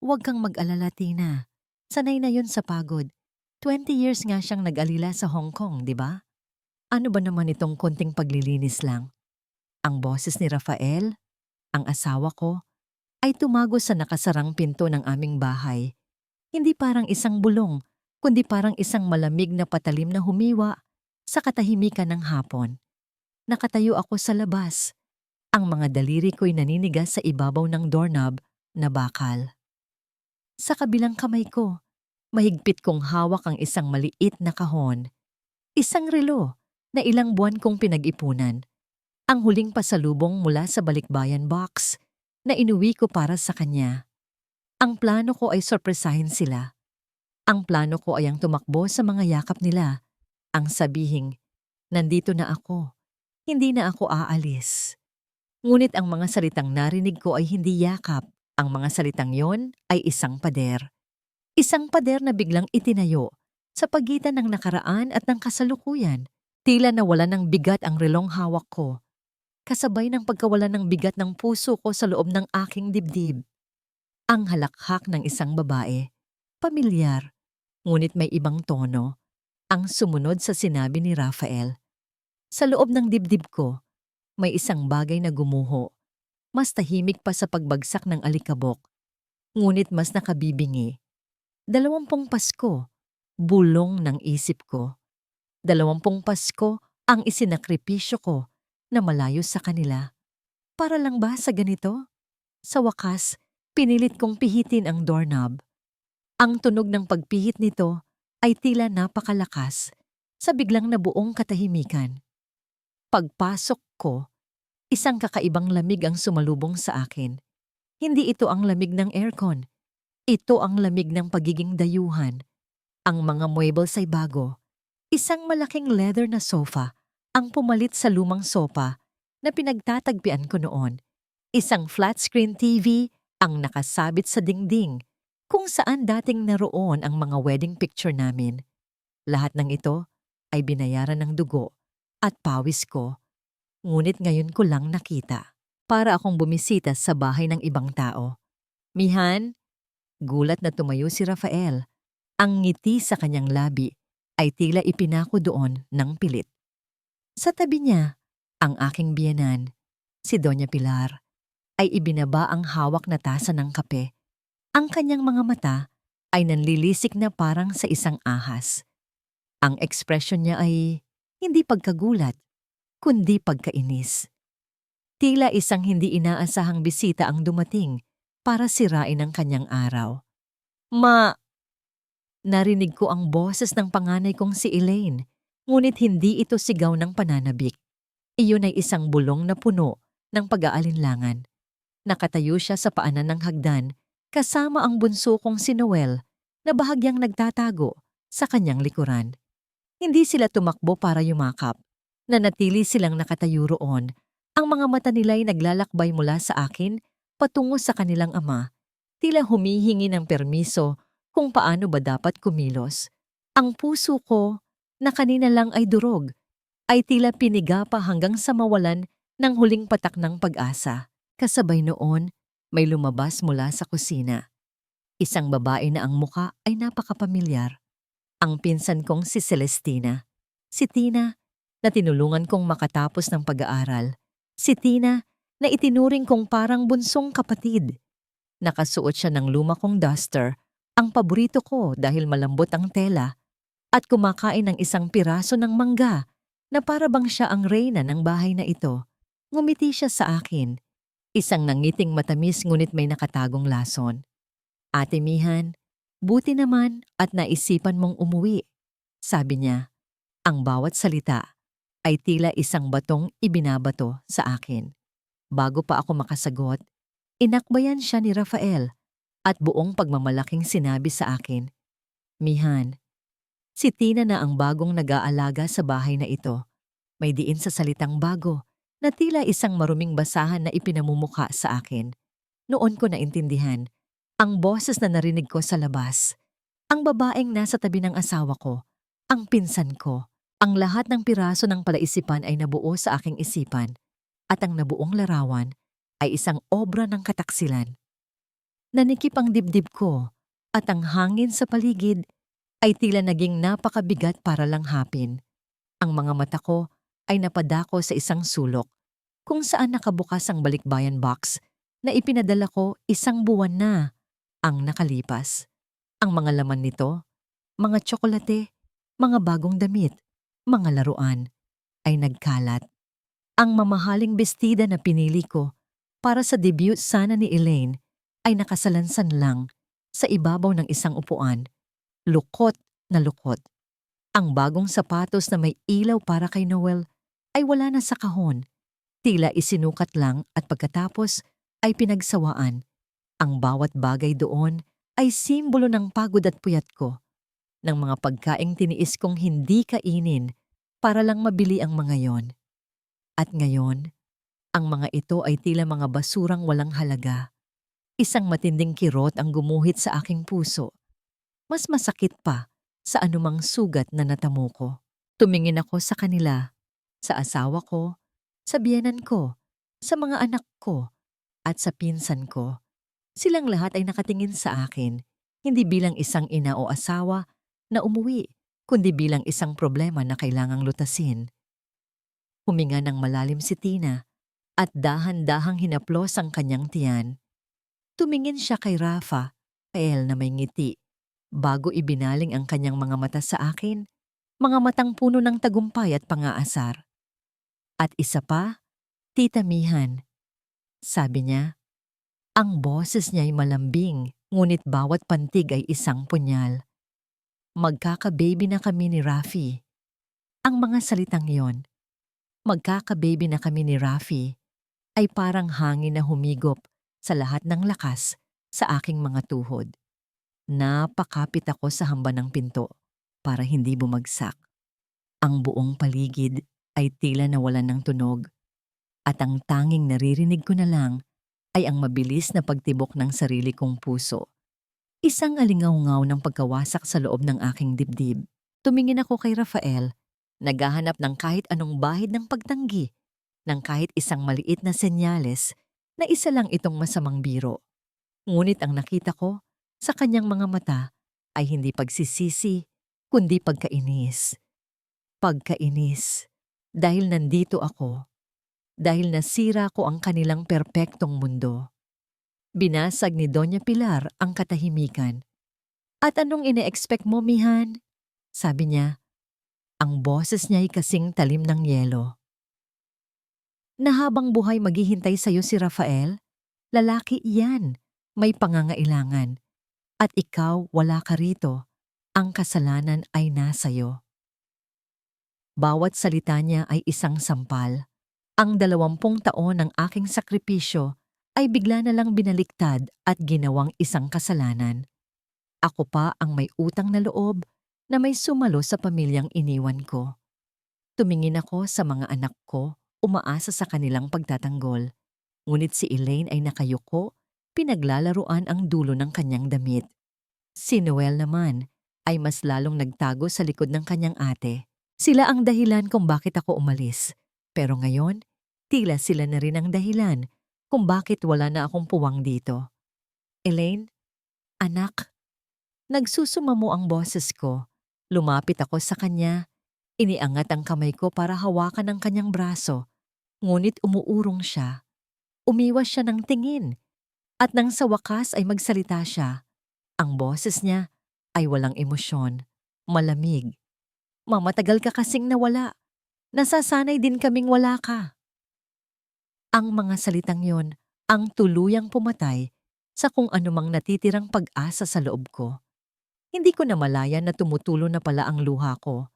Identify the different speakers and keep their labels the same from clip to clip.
Speaker 1: Huwag kang mag-alala, Tina. Sanay na yun sa pagod. 20 years nga siyang nag-alila sa Hong Kong, di ba? Ano ba naman itong konting paglilinis lang? Ang boses ni Rafael, ang asawa ko, ay tumago sa nakasarang pinto ng aming bahay. Hindi parang isang bulong, kundi parang isang malamig na patalim na humiwa sa katahimikan ng hapon. Nakatayo ako sa labas. Ang mga daliri ko'y naninigas sa ibabaw ng doorknob na bakal. Sa kabilang kamay ko, mahigpit kong hawak ang isang maliit na kahon. Isang relo na ilang buwan kong pinag-ipunan. Ang huling pasalubong mula sa balikbayan box na inuwi ko para sa kanya. Ang plano ko ay sorpresahin sila. Ang plano ko ay ang tumakbo sa mga yakap nila. Ang sabihing, nandito na ako. Hindi na ako aalis. Ngunit ang mga salitang narinig ko ay hindi yakap. Ang mga salitang yon ay isang pader. Isang pader na biglang itinayo sa pagitan ng nakaraan at ng kasalukuyan. Tila nawala ng bigat ang relong hawak ko. Kasabay ng pagkawala ng bigat ng puso ko sa loob ng aking dibdib. Ang halakhak ng isang babae, pamilyar, ngunit may ibang tono, ang sumunod sa sinabi ni Rafael. Sa loob ng dibdib ko, may isang bagay na gumuho, mas tahimik pa sa pagbagsak ng alikabok, ngunit mas nakabibingi. 20 Pasko, bulong ng isip ko. 20 Pasko ang isinakripisyo ko na malayo sa kanila. Para lang ba sa ganito? Sa wakas, pinilit kong pihitin ang doorknob. Ang tunog ng pagpihit nito ay tila napakalakas sa biglang nabuong katahimikan. Pagpasok ko, isang kakaibang lamig ang sumalubong sa akin. Hindi ito ang lamig ng aircon. Ito ang lamig ng pagiging dayuhan. Ang mga muebles ay bago. Isang malaking leather na sofa ang pumalit sa lumang sopa na pinagtatagpian ko noon. Isang flat-screen TV ang nakasabit sa dingding kung saan dating naroon ang mga wedding picture namin. Lahat ng ito ay binayaran ng dugo at pawis ko. Ngunit ngayon ko lang nakita. Para akong bumisita sa bahay ng ibang tao. Mihan, gulat na tumayo si Rafael. Ang ngiti sa kanyang labi ay tila ipinako doon ng pilit. Sa tabi niya, ang aking biyenan, si Doña Pilar, ay ibinaba ang hawak na tasa ng kape. Ang kanyang mga mata ay nanlilisik na parang sa isang ahas. Ang ekspresyon niya ay hindi pagkagulat, kundi pagkainis. Tila isang hindi inaasahang bisita ang dumating para sirain ang kanyang araw. Narinig ko ang boses ng panganay kong si Elaine, ngunit hindi ito sigaw ng pananabik. Iyon ay isang bulong na puno ng pag-aalinlangan. Nakatayo siya sa paanan ng hagdan kasama ang bunso kong si Noel na bahagyang nagtatago sa kanyang likuran. Hindi sila tumakbo para yumakap. Nanatili silang nakatayo roon. Ang mga mata nila'y naglalakbay mula sa akin patungo sa kanilang ama. Tila humihingi ng permiso kung paano ba dapat kumilos. Ang puso ko, na kanina lang ay durog, ay tila piniga pa hanggang sa mawalan ng huling patak ng pag-asa. Kasabay noon, may lumabas mula sa kusina. Isang babae na ang muka ay napakapamilyar. Ang pinsan kong si Celestina. Si Tina, na tinulungan kong makatapos ng pag-aaral. Si Tina, na itinuring kong parang bunsong kapatid. Nakasuot siya ng luma kong duster, ang paborito ko dahil malambot ang tela, at kumakain ng isang piraso ng mangga na para bang siya ang reyna ng bahay na ito. Ngumiti siya sa akin. Isang nangiting matamis ngunit may nakatagong lason. Ate Mihan, buti naman at naisipan mong umuwi. Sabi niya, ang bawat salita ay tila isang batong ibinabato sa akin. Bago pa ako makasagot, inakbayan siya ni Rafael at buong pagmamalaking sinabi sa akin, Mihan, si Tina na ang bagong nag-aalaga sa bahay na ito. May diin sa salitang bago na tila isang maruming basahan na ipinamumukha sa akin. Noon ko naintindihan ang boses na narinig ko sa labas. Ang babaeng nasa tabi ng asawa ko, ang pinsan ko. Ang lahat ng piraso ng palaisipan ay nabuo sa aking isipan at ang nabuong larawan ay isang obra ng kataksilan. Nanikip ang dibdib ko at ang hangin sa paligid ay tila naging napakabigat para lang hapin. Ang mga mata ko ay napadako sa isang sulok kung saan nakabukas ang balikbayan box na ipinadala ko 1 buwan na ang nakalipas. Ang mga laman nito, mga tsokolate, mga bagong damit, mga laruan, ay nagkalat. Ang mamahaling bestida na pinili ko para sa debut sana ni Elaine ay nakasalansan lang sa ibabaw ng isang upuan. Lukot na lukot. Ang bagong sapatos na may ilaw para kay Noel ay wala na sa kahon. Tila isinukat lang at pagkatapos ay pinagsawaan. Ang bawat bagay doon ay simbolo ng pagod at puyat ko, ng mga pagkaing tiniis kong hindi kainin para lang mabili ang mga yon. At ngayon, ang mga ito ay tila mga basurang walang halaga. Isang matinding kirot ang gumuhit sa aking puso. Mas masakit pa sa anumang sugat na natamo ko. Tumingin ako sa kanila, sa asawa ko, sa biyenan ko, sa mga anak ko, at sa pinsan ko. Silang lahat ay nakatingin sa akin, hindi bilang isang ina o asawa na umuwi, kundi bilang isang problema na kailangang lutasin. Huminga ng malalim si Tina at dahan-dahang hinaplos ang kanyang tiyan. Tumingin siya kay Rafa, na may ngiti, bago ibinaling ang kanyang mga mata sa akin, mga matang puno ng tagumpay at pang-aasar. At isa pa, Tita Mihan. Sabi niya, ang boses niya ay malambing, ngunit bawat pantig ay isang punyal. Magkaka-baby na kami ni Rafi. Ang mga salitang yon, magkaka-baby na kami ni Rafi, ay parang hangin na humigop sa lahat ng lakas sa aking mga tuhod. Napakapit ako sa hamba ng pinto para hindi bumagsak. Ang buong paligid ay tila nawalan ng tunog at ang tanging naririnig ko na lang ay ang mabilis na pagtibok ng sarili kong puso. Isang alingaw-ngaw ng pagkawasak sa loob ng aking dibdib. Tumingin ako kay Rafael, naghahanap ng kahit anong bahid ng pagtanggi, ng kahit isang maliit na senyales na isa lang itong masamang biro. Ngunit ang nakita ko sa kanyang mga mata ay hindi pagsisisi, kundi pagkainis. Pagkainis dahil nandito ako, dahil nasira ko ang kanilang perpektong mundo. Binasag ni Doña Pilar ang katahimikan. At anong ine-expect mo, Mihan? Sabi niya. Ang boses niya ay kasing talim ng yelo. Na habang buhay maghihintay sa'yo si Rafael, lalaki iyan, may pangangailangan. At ikaw wala ka rito, ang kasalanan ay nasa'yo. Bawat salita niya ay isang sampal. Ang 20 taon ng aking sakripisyo ay bigla na lang binaliktad at ginawang isang kasalanan. Ako pa ang may utang na loob na may sumalo sa pamilyang iniwan ko. Tumingin ako sa mga anak ko, umaasa sa kanilang pagtatanggol. Ngunit si Elaine ay nakayuko, pinaglalaruan ang dulo ng kanyang damit. Si Noel naman ay mas lalong nagtago sa likod ng kanyang ate. Sila ang dahilan kung bakit ako umalis. Pero ngayon, tila sila na rin ang dahilan kung bakit wala na akong puwang dito. Elaine, anak. Nagsusumamo ang boses ko. Lumapit ako sa kanya. Iniangat ang kamay ko para hawakan ang kanyang braso. Ngunit umuurong siya. Umiwas siya ng tingin. At nang sa wakas ay magsalita siya. Ang boses niya ay walang emosyon. Malamig. Mamatagal ka kasing nawala. Nasasanay din kaming wala ka. Ang mga salitang yon ang tuluyang pumatay sa kung anumang natitirang pag-asa sa loob ko. Hindi ko namalayan na tumutulo na pala ang luha ko.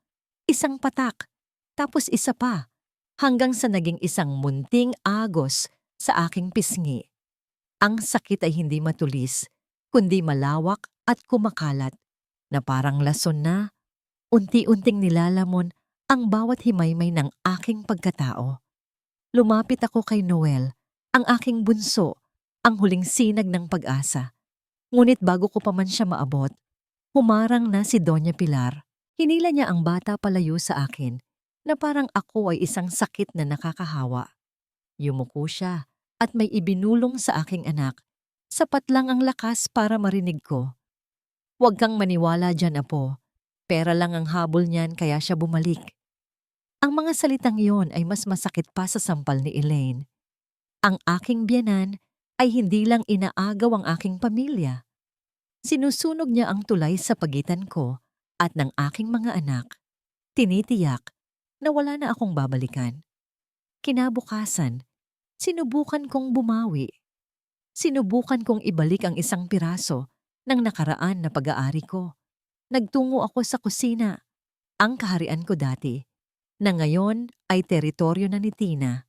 Speaker 1: Isang patak, tapos isa pa, hanggang sa naging isang munting agos sa aking pisngi. Ang sakit ay hindi matulis, kundi malawak at kumakalat, na parang lason na, unti-unting nilalamon ang bawat himaymay ng aking pagkatao. Lumapit ako kay Noel, ang aking bunso, ang huling sinag ng pag-asa. Ngunit bago ko pa man siya maabot, humarang na si Doña Pilar. Hinila niya ang bata palayo sa akin na parang ako ay isang sakit na nakakahawa. Yumuko siya at may ibinulong sa aking anak Sapat lang ang lakas para marinig ko. Huwag kang maniwala dyan, apo. Pera lang ang habol niyan kaya siya bumalik. Ang mga salitang iyon ay mas masakit pa sa sampal ni Elaine. Ang aking biyenan ay hindi lang inaagaw ang aking pamilya. Sinusunog niya ang tulay sa pagitan ko at ng aking mga anak. Tinitiyak na wala na akong babalikan. Kinabukasan, sinubukan kong bumawi. Sinubukan kong ibalik ang isang piraso ng nakaraan na pag-aari ko. Nagtungo ako sa kusina, ang kaharian ko dati, na ngayon ay teritoryo na ni Tina.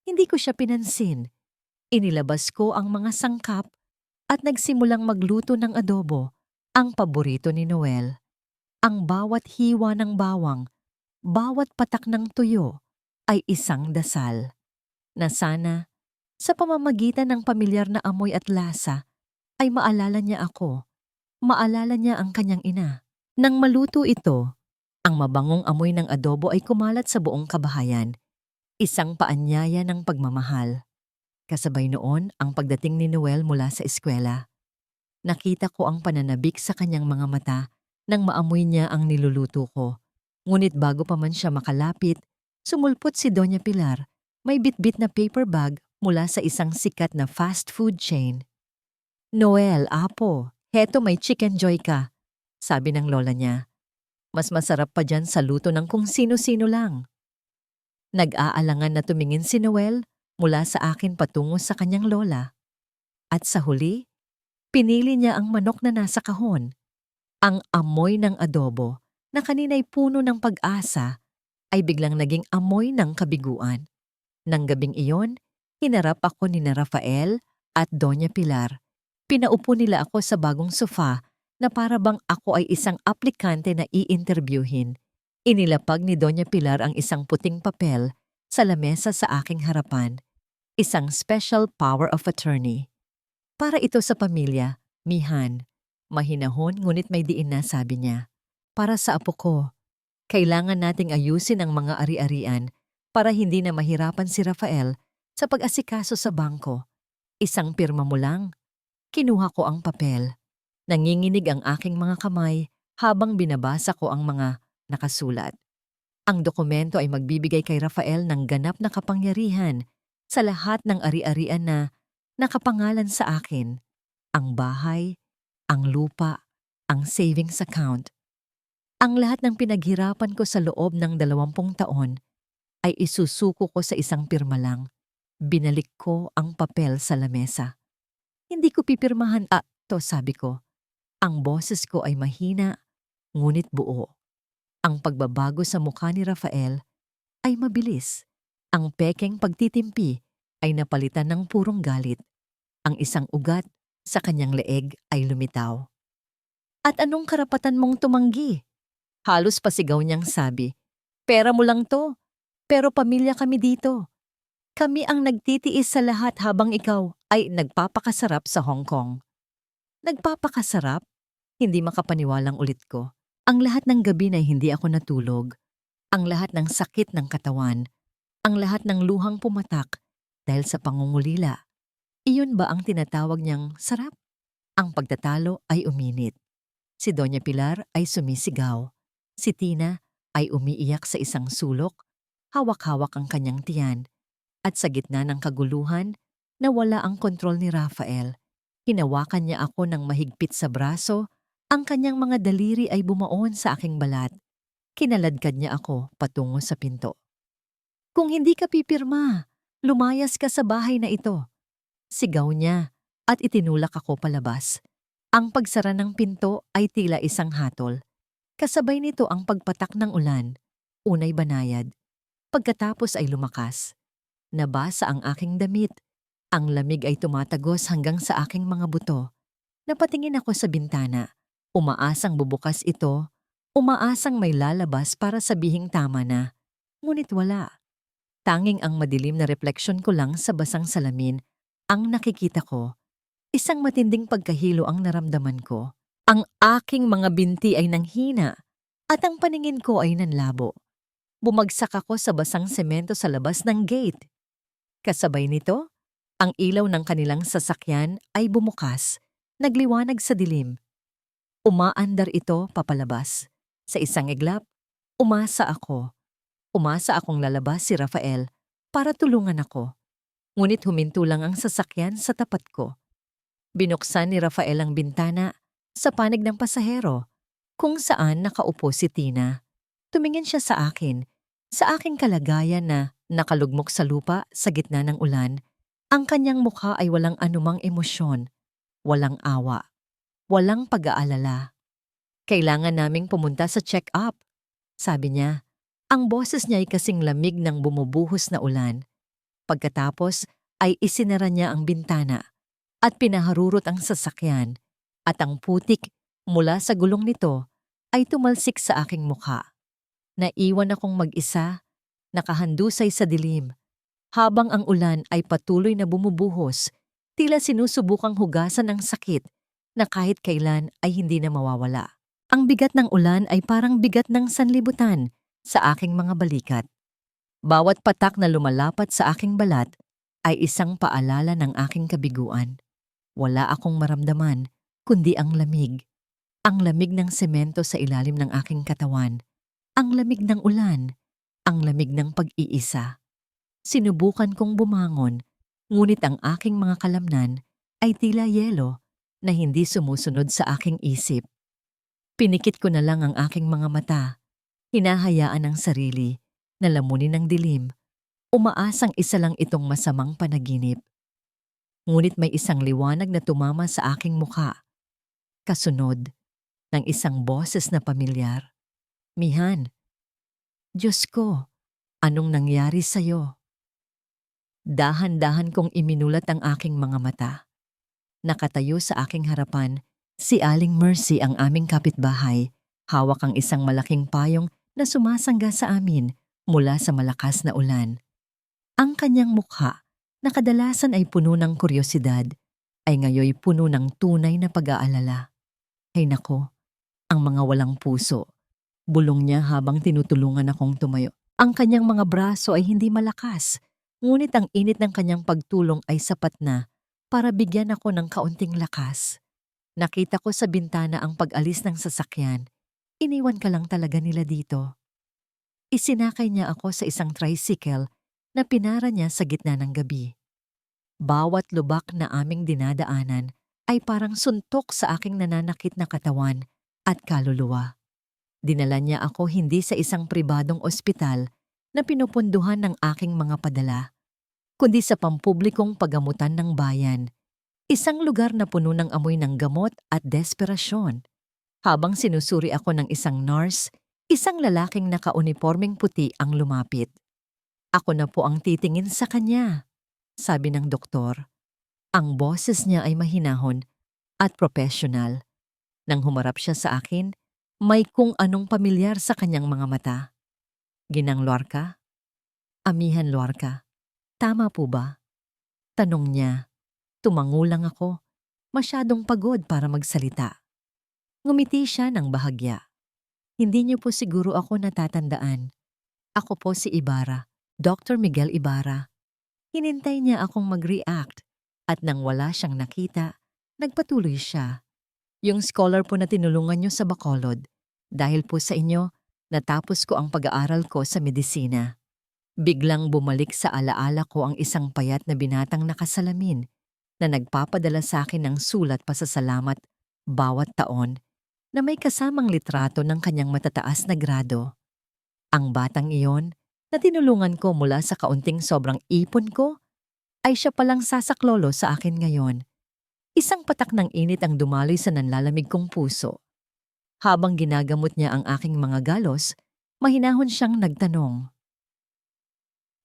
Speaker 1: Hindi ko siya pinansin. Inilabas ko ang mga sangkap at nagsimulang magluto ng adobo, ang paborito ni Noel. Ang bawat hiwa ng bawang, bawat patak ng tuyo ay isang dasal. Na sana, sa pamamagitan ng pamilyar na amoy at lasa, ay maalala niya ako. Maalala niya ang kanyang ina. Nang maluto ito, ang mabangong amoy ng adobo ay kumalat sa buong kabahayan. Isang paanyaya ng pagmamahal. Kasabay noon ang pagdating ni Noel mula sa eskwela. Nakita ko ang pananabik sa kanyang mga mata nang maamoy niya ang niluluto ko. Ngunit bago pa man siya makalapit, sumulpot si Doña Pilar. May bitbit na paper bag mula sa isang sikat na fast food chain. "Noel, apo, heto may chicken joy ka," sabi ng lola niya. "Mas masarap pa dyan sa luto ng kung sino-sino lang." Nag-aalangan na tumingin si Noel mula sa akin patungo sa kanyang lola. At sa huli, pinili niya ang manok na nasa kahon. Ang amoy ng adobo na kanina'y puno ng pag-asa ay biglang naging amoy ng kabiguan. Nang gabing iyon, hinarap ako ni Rafael at Doña Pilar. Pinaupo nila ako sa bagong sofa na para bang ako ay isang aplikante na i-interviewin. Inilapag ni Doña Pilar ang isang puting papel sa lamesa sa aking harapan. Isang special power of attorney. Para ito sa pamilya, Mihan. Mahinahon ngunit may diin na, sabi niya. Para sa apo ko. Kailangan nating ayusin ang mga ari-arian para hindi na mahirapan si Rafael sa pag-asikaso sa bangko. Isang pirma mo lang. Kinuha ko ang papel. Nanginginig ang aking mga kamay habang binabasa ko ang mga nakasulat. Ang dokumento ay magbibigay kay Rafael ng ganap na kapangyarihan sa lahat ng ari-arian na nakapangalan sa akin. Ang bahay, ang lupa, ang savings account. Ang lahat ng pinaghirapan ko sa loob ng 20 taon ay isusuko ko sa isang pirma lang. Binalik ko ang papel sa lamesa. "Hindi ko pipirmahan, to," sabi ko. Ang boses ko ay mahina, ngunit buo. Ang pagbabago sa mukha ni Rafael ay mabilis. Ang pekeng pagtitimpi ay napalitan ng purong galit. Ang isang ugat sa kanyang leeg ay lumitaw. "At anong karapatan mong tumanggi?" Halos pasigaw niyang sabi. "Pera mo lang to, pero pamilya kami dito. Kami ang nagtitiis sa lahat habang ikaw ay nagpapakasarap sa Hong Kong." Nagpapakasarap? Hindi makapaniwalang ulit ko. Ang lahat ng gabi na hindi ako natulog. Ang lahat ng sakit ng katawan. Ang lahat ng luhang pumatak dahil sa pangungulila. Iyon ba ang tinatawag niyang sarap? Ang pagtatalo ay uminit. Si Doña Pilar ay sumisigaw. Si Tina ay umiiyak sa isang sulok, hawak-hawak ang kanyang tiyan. At sa gitna ng kaguluhan, nawala ang kontrol ni Rafael. Hinawakan niya ako ng mahigpit sa braso, ang kanyang mga daliri ay bumaon sa aking balat. Kinaladkad niya ako patungo sa pinto. "Kung hindi ka pipirma, lumayas ka sa bahay na ito." Sigaw niya at itinulak ako palabas. Ang pagsara ng pinto ay tila isang hatol. Kasabay nito ang pagpatak ng ulan. Unay banayad. Pagkatapos ay lumakas. Nabasa ang aking damit. Ang lamig ay tumatagos hanggang sa aking mga buto. Napatingin ako sa bintana. Umaasang bubukas ito. Umaasang may lalabas para sabihing tama na. Ngunit wala. Tanging ang madilim na refleksyon ko lang sa basang salamin ang nakikita ko. Isang matinding pagkahilo ang naramdaman ko. Ang aking mga binti ay nanghina at ang paningin ko ay nanlabo. Bumagsak ako sa basang semento sa labas ng gate. Kasabay nito, Ang ilaw ng kanilang sasakyan ay bumukas, nagliwanag sa dilim. Umaandar ito papalabas. Sa isang iglap, umasa ako. Umasa akong lalabas si Rafael para tulungan ako. Ngunit huminto lang ang sasakyan sa tapat ko. Binuksan ni Rafael ang bintana sa panig ng pasahero kung saan nakaupo si Tina. Tumingin siya sa akin, sa aking kalagayan na nakalugmok sa lupa sa gitna ng ulan. Ang kanyang mukha ay walang anumang emosyon, walang awa, walang pag-aalala. Kailangan naming pumunta sa check-up, sabi niya. Ang boses niya ay kasing lamig ng bumubuhos na ulan. Pagkatapos ay isinara niya ang bintana at pinaharurot ang sasakyan at ang putik mula sa gulong nito ay tumalsik sa aking mukha. Naiwan akong mag-isa, nakahandusay sa dilim, habang ang ulan ay patuloy na bumubuhos, tila sinusubukang hugasan ng sakit na kahit kailan ay hindi na mawawala. Ang bigat ng ulan ay parang bigat ng sanlibutan sa aking mga balikat. Bawat patak na lumalapat sa aking balat ay isang paalala ng aking kabiguan. Wala akong maramdaman, kundi ang lamig. Ang lamig ng semento sa ilalim ng aking katawan. Ang lamig ng ulan. Ang lamig ng pag-iisa. Sinubukan kong bumangon, ngunit ang aking mga kalamnan ay tila yelo na hindi sumusunod sa aking isip. Pinikit ko na lang ang aking mga mata. Hinahayaan ang sarili na lamunin ng dilim. Umaasang isa lang itong masamang panaginip. Ngunit may isang liwanag na tumama sa aking mukha. Kasunod ng isang boses na pamilyar. Mihan, Diyos ko, anong nangyari sa'yo? Dahan-dahan kong iminulat ang aking mga mata. Nakatayo sa aking harapan si Aling Mercy, ang aming kapitbahay. Hawak ang isang malaking payong na sumasangga sa amin mula sa malakas na ulan. Ang kanyang mukha, na kadalasan ay puno ng kuryosidad, ay ngayoy puno ng tunay na pag-aalala. Ay nako, ang mga walang puso. Bulong niya habang tinutulungan akong tumayo. Ang kanyang mga braso ay hindi malakas, ngunit ang init ng kanyang pagtulong ay sapat na para bigyan ako ng kaunting lakas. Nakita ko sa bintana ang pag-alis ng sasakyan. Iniwan ka lang talaga nila dito. Isinakay niya ako sa isang tricycle na pinara niya sa gitna ng gabi. Bawat lubak na aming dinadaanan ay parang suntok sa aking nananakit na katawan at kaluluwa. Dinala niya ako hindi sa isang pribadong ospital na pinupunduhan ng aking mga padala, kundi sa pampublikong pagamutan ng bayan. Isang lugar na puno ng amoy ng gamot at desperasyon. Habang sinusuri ako ng isang nurse, isang lalaking nakaunipormeng puti ang lumapit. Ako na po ang titingin sa kanya, sabi ng doktor. Ang boses niya ay mahinahon at professional. Nang humarap siya sa akin, may kung anong pamilyar sa kanyang mga mata. Ginang Lorca? Amihan Lorca, tama po ba? Tanong niya. Tumangulang ako, masyadong pagod para magsalita. Ngumiti siya ng bahagya. Hindi niyo po siguro ako natatandaan. Ako po si Ibarra, Dr. Miguel Ibarra. Hinintay niya akong mag-react at nang wala siyang nakita, nagpatuloy siya. Yung scholar po na tinulungan niyo sa Bacolod, dahil po sa inyo, natapos ko ang pag-aaral ko sa medisina. Biglang bumalik sa alaala ko ang isang payat na binatang nakasalamin na nagpapadala sa akin ng sulat pasasalamat bawat taon na may kasamang litrato ng kanyang matataas na grado. Ang batang iyon na tinulungan ko mula sa kaunting sobrang ipon ko ay siya palang sasaklolo sa akin ngayon. Isang patak ng init ang dumaloy sa nanlalamig kong puso. Habang ginagamot niya ang aking mga galos, mahinahon siyang nagtanong.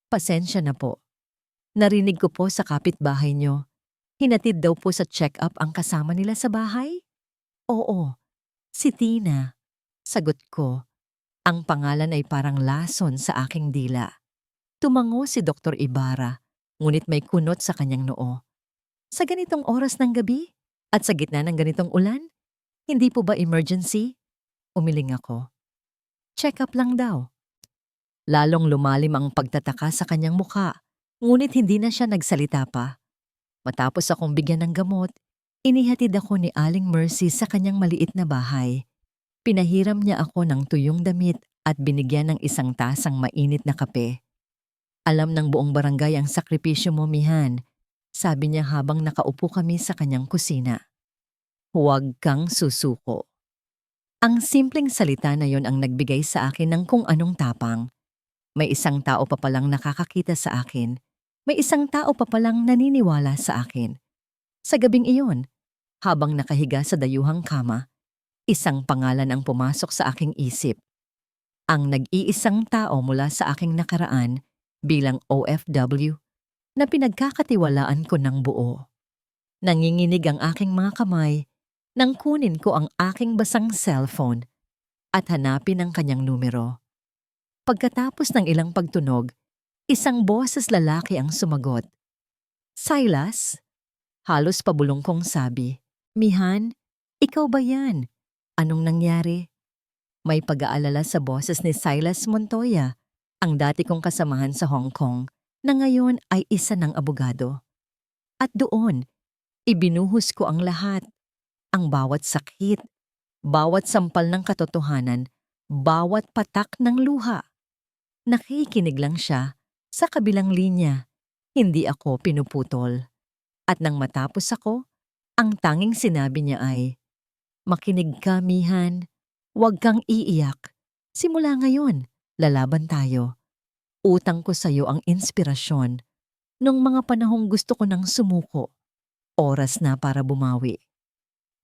Speaker 1: Pasensya na po. Narinig ko po sa kapitbahay niyo. Hinatid daw po sa check-up ang kasama nila sa bahay? Oo, si Tina. Sagot ko. Ang pangalan ay parang lason sa aking dila. Tumango si Dr. Ibarra, ngunit may kunot sa kanyang noo. Sa ganitong oras ng gabi? At sa gitna ng ganitong ulan? Hindi po ba emergency? Umiling ako. Check-up lang daw. Lalong lumalim ang pagtataka sa kanyang mukha, ngunit hindi na siya nagsalita pa. Matapos akong bigyan ng gamot, inihatid ako ni Aling Mercy sa kanyang maliit na bahay. Pinahiram niya ako ng tuyong damit at binigyan ng isang tasang mainit na kape. Alam ng buong barangay ang sakripisyo mo, Mihan, sabi niya habang nakaupo kami sa kanyang kusina. Huwag kang susuko. Ang simpleng salita na yon ang nagbigay sa akin ng kung anong tapang. May isang tao pa palang nakakakita sa akin. May isang tao pa palang naniniwala sa akin. Sa gabing iyon, habang nakahiga sa dayuhang kama, isang pangalan ang pumasok sa aking isip. Ang nag-iisang tao mula sa aking nakaraan bilang OFW na pinagkakatiwalaan ko ng buo. Nanginginig ang aking mga kamay nang kunin ko ang aking basang cellphone at hanapin ang kanyang numero. Pagkatapos ng ilang pagtunog, isang boses lalaki ang sumagot. Silas? Halos pabulong kong sabi. Mihan, ikaw ba yan? Anong nangyari? May pag-aalala sa boses ni Silas Montoya, ang dati kong kasamahan sa Hong Kong, na ngayon ay isa ng abogado. At doon, ibinuhos ko ang lahat. Ang bawat sakit, bawat sampal ng katotohanan, bawat patak ng luha. Nakikinig lang siya sa kabilang linya. Hindi ako pinuputol. At nang matapos ako, ang tanging sinabi niya ay, makinig ka, Mihan. Huwag kang iiyak. Simula ngayon, lalaban tayo. Utang ko sa'yo ang inspirasyon. Nung mga panahong gusto ko nang sumuko, oras na para bumawi.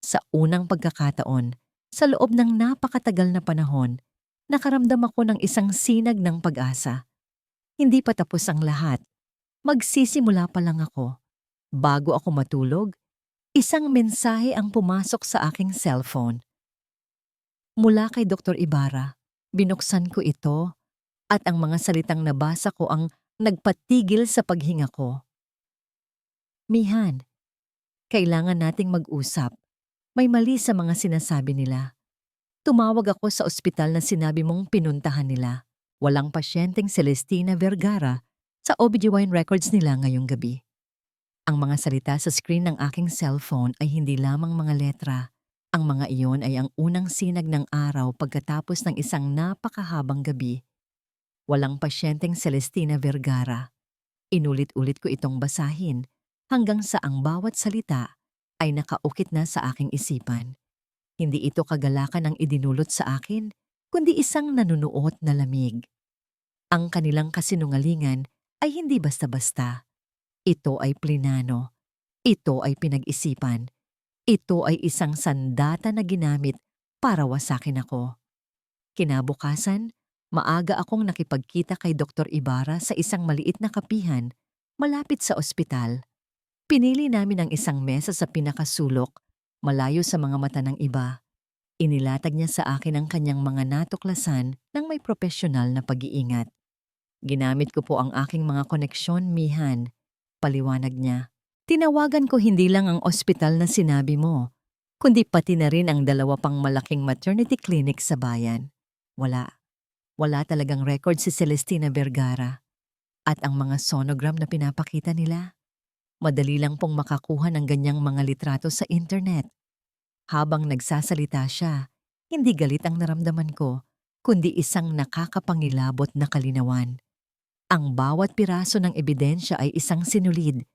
Speaker 1: Sa unang pagkakataon, sa loob ng napakatagal na panahon, nakaramdam ako ng isang sinag ng pag-asa. Hindi pa tapos ang lahat. Magsisimula pa lang ako. Bago ako matulog, isang mensahe ang pumasok sa aking cellphone. Mula kay Dr. Ibarra, binuksan ko ito at ang mga salitang nabasa ko ang nagpatigil sa paghinga ko. Mihan, kailangan nating mag-usap. May mali sa mga sinasabi nila. Tumawag ako sa ospital na sinabi mong pinuntahan nila. Walang pasyenteng Celestina Vergara sa OBGYN records nila ngayong gabi. Ang mga salita sa screen ng aking cellphone ay hindi lamang mga letra. Ang mga iyon ay ang unang sinag ng araw pagkatapos ng isang napakahabang gabi. Walang pasyenteng Celestina Vergara. Inulit-ulit ko itong basahin hanggang sa ang bawat salita ay nakaukit na sa aking isipan. Hindi ito kagalakan ang idinulot sa akin, kundi isang nanunuot na lamig. Ang kanilang kasinungalingan ay hindi basta-basta. Ito ay plinano. Ito ay pinag-isipan. Ito ay isang sandata na ginamit para wasakin ako. Kinabukasan, maaga akong nakipagkita kay Dr. Ibarra sa isang maliit na kapihan malapit sa ospital. Pinili namin ang isang mesa sa pinakasulok, malayo sa mga mata ng iba. Inilatag niya sa akin ang kanyang mga natuklasan ng may propesyonal na pag-iingat. Ginamit ko po ang aking mga koneksyon, Mihan. Paliwanag niya. Tinawagan ko hindi lang ang ospital na sinabi mo, kundi pati na rin ang 2 pang malaking maternity clinic sa bayan. Wala. Wala talagang record si Celestina Vergara. At ang mga sonogram na pinapakita nila, madali lang pong makakuha ng ganyang mga litrato sa internet. Habang nagsasalita siya, hindi galit ang naramdaman ko, kundi isang nakakapangilabot na kalinawan. Ang bawat piraso ng ebidensya ay isang sinulid,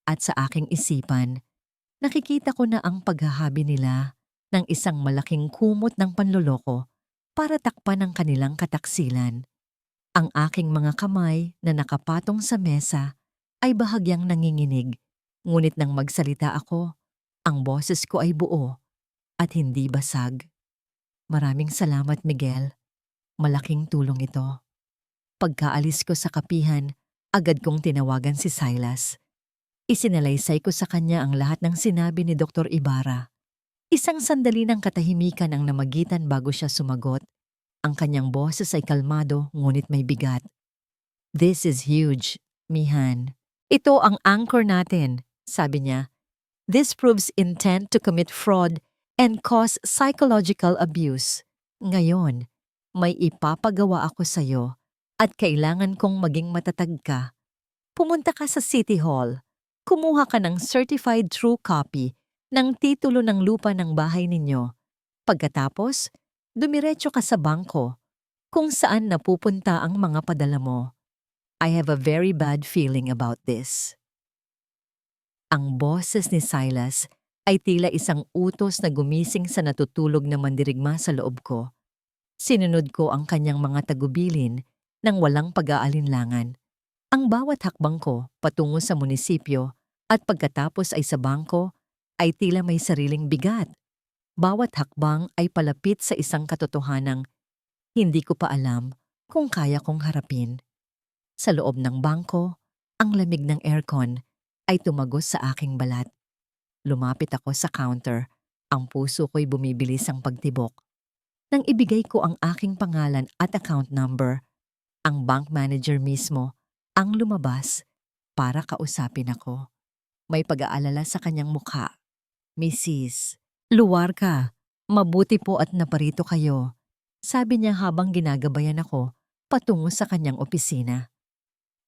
Speaker 1: at sa aking isipan, nakikita ko na ang paghahabi nila ng isang malaking kumot ng panloloko para takpan ang kanilang kataksilan. Ang aking mga kamay na nakapatong sa mesa ay bahagyang nanginginig, ngunit nang magsalita ako, ang boses ko ay buo at hindi basag. Maraming salamat, Miguel. Malaking tulong ito. Pagkaalis ko sa kapihan, agad kong tinawagan si Silas. Isinalaysay ko sa kanya ang lahat ng sinabi ni Dr. Ibarra. Isang sandali ng katahimikan ang namagitan bago siya sumagot. Ang kanyang boses ay kalmado ngunit may bigat. This is huge, Mihan. Ito ang anchor natin, sabi niya. This proves intent to commit fraud and cause psychological abuse. Ngayon, may ipapagawa ako sa'yo at kailangan kong maging matatag ka. Pumunta ka sa City Hall. Kumuha ka ng certified true copy ng titulo ng lupa ng bahay ninyo. Pagkatapos, dumiretso ka sa bangko kung saan napupunta ang mga padala mo. I have a very bad feeling about this. Ang boses ni Silas ay tila isang utos na gumising sa natutulog na mandirigma sa loob ko. Sinunod ko ang kanyang mga tagubilin nang walang pag-aalinlangan. Ang bawat hakbang ko patungo sa munisipyo at pagkatapos ay sa bangko ay tila may sariling bigat. Bawat hakbang ay palapit sa isang katotohanang hindi ko pa alam kung kaya kong harapin. Sa loob ng bangko, ang lamig ng aircon ay tumagos sa aking balat. Lumapit ako sa counter, ang puso ko'y bumibilis ang pagtibok. Nang ibigay ko ang aking pangalan at account number, ang bank manager mismo ang lumabas para kausapin ako. May pag-aalala sa kanyang mukha. Mrs. Luwar ka, mabuti po at naparito kayo. Sabi niya habang ginagabayan ako patungo sa kanyang opisina.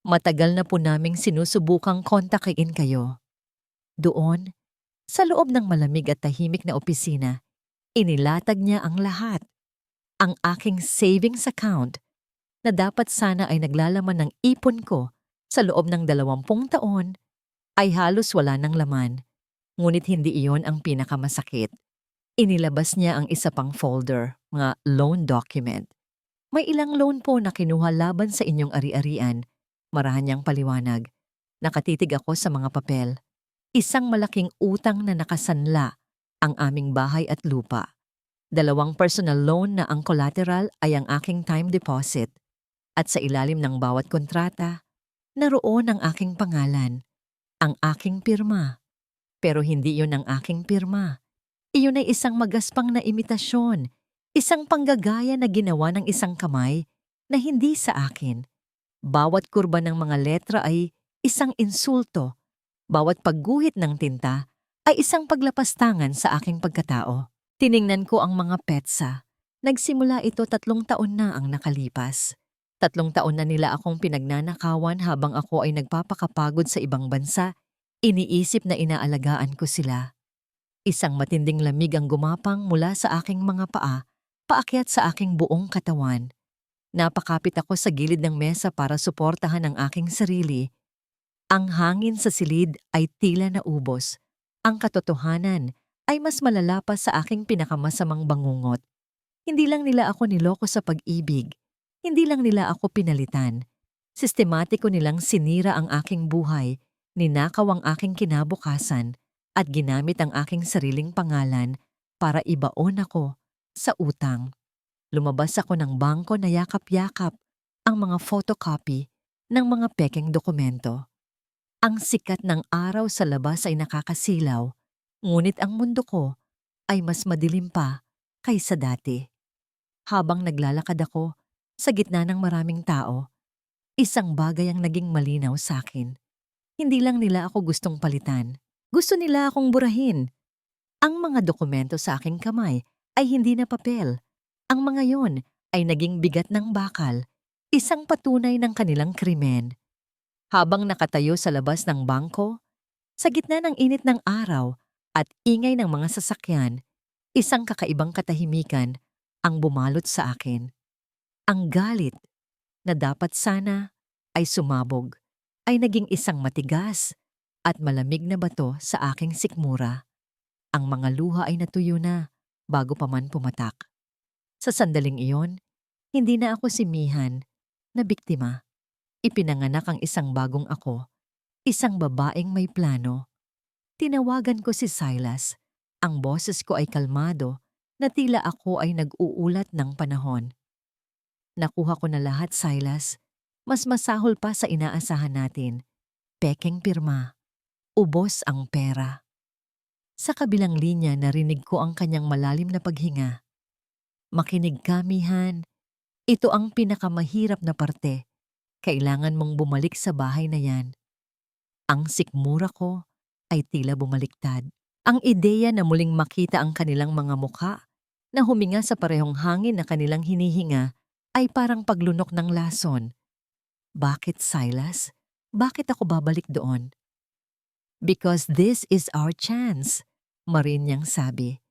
Speaker 1: Matagal na po naming sinusubukang kontakin kayo. Doon, sa loob ng malamig at tahimik na opisina, inilatag niya ang lahat. Ang aking savings account na dapat sana ay naglalaman ng ipon ko sa loob ng 20 taon ay halos wala ng laman. Ngunit hindi iyon ang pinakamasakit. Inilabas niya ang isa pang folder, mga loan document. May ilang loan po na kinuha laban sa inyong ari-arian. Marahan niyang paliwanag. Nakatitig ako sa mga papel. Isang malaking utang na nakasanla ang aming bahay at lupa. 2 personal loan na ang collateral ay ang aking time deposit. At sa ilalim ng bawat kontrata, naroon ang aking pangalan, ang aking pirma. Pero hindi iyon ang aking pirma. Iyon ay isang magaspang na imitasyon, isang panggagaya na ginawa ng isang kamay na hindi sa akin. Bawat kurba ng mga letra ay isang insulto. Bawat pagguhit ng tinta ay isang paglapastangan sa aking pagkatao. Tiningnan ko ang mga petsa. Nagsimula ito 3 taon na ang nakalipas. 3 taon na nila akong pinagnanakawan habang ako ay nagpapakapagod sa ibang bansa. Iniisip na inaalagaan ko sila. Isang matinding lamig ang gumapang mula sa aking mga paa, paakyat sa aking buong katawan. Napakapit ako sa gilid ng mesa para suportahan ang aking sarili. Ang hangin sa silid ay tila naubos. Ang katotohanan ay mas malala pa sa aking pinakamasamang bangungot. Hindi lang nila ako niloko sa pag-ibig. Hindi lang nila ako pinalitan. Sistematiko nilang sinira ang aking buhay, ninakaw ang aking kinabukasan, at ginamit ang aking sariling pangalan para ibaon ako sa utang. Lumabas ako ng bangko na yakap-yakap ang mga photocopy ng mga pekeng dokumento. Ang sikat ng araw sa labas ay nakakasilaw, ngunit ang mundo ko ay mas madilim pa kaysa dati. Habang naglalakad ako sa gitna ng maraming tao, isang bagay ang naging malinaw sa akin. Hindi lang nila ako gustong palitan. Gusto nila akong burahin. Ang mga dokumento sa aking kamay ay hindi na papel. Ang mga yon ay naging bigat ng bakal, isang patunay ng kanilang krimen. Habang nakatayo sa labas ng bangko, sa gitna ng init ng araw at ingay ng mga sasakyan, isang kakaibang katahimikan ang bumalot sa akin. Ang galit na dapat sana ay sumabog ay naging isang matigas at malamig na bato sa aking sikmura. Ang mga luha ay natuyo na bago pa man pumatak. Sa sandaling iyon, hindi na ako si Mihan na biktima. Ipinanganak ang isang bagong ako, isang babaeng may plano. Tinawagan ko si Silas. Ang boses ko ay kalmado na tila ako ay nag-uulat ng panahon. Nakuha ko na lahat, Silas. Mas masahol pa sa inaasahan natin. Pekeng pirma. Ubos ang pera. Sa kabilang linya narinig ko ang kanyang malalim na paghinga. Makinig ka, Mihan. Ito ang pinakamahirap na parte. Kailangan mong bumalik sa bahay na yan. Ang sikmura ko ay tila bumaliktad. Ang ideya na muling makita ang kanilang mga mukha na huminga sa parehong hangin na kanilang hinihinga ay parang paglunok ng lason. Bakit, Silas? Bakit ako babalik doon? Because this is our chance, Marin niyang sabi.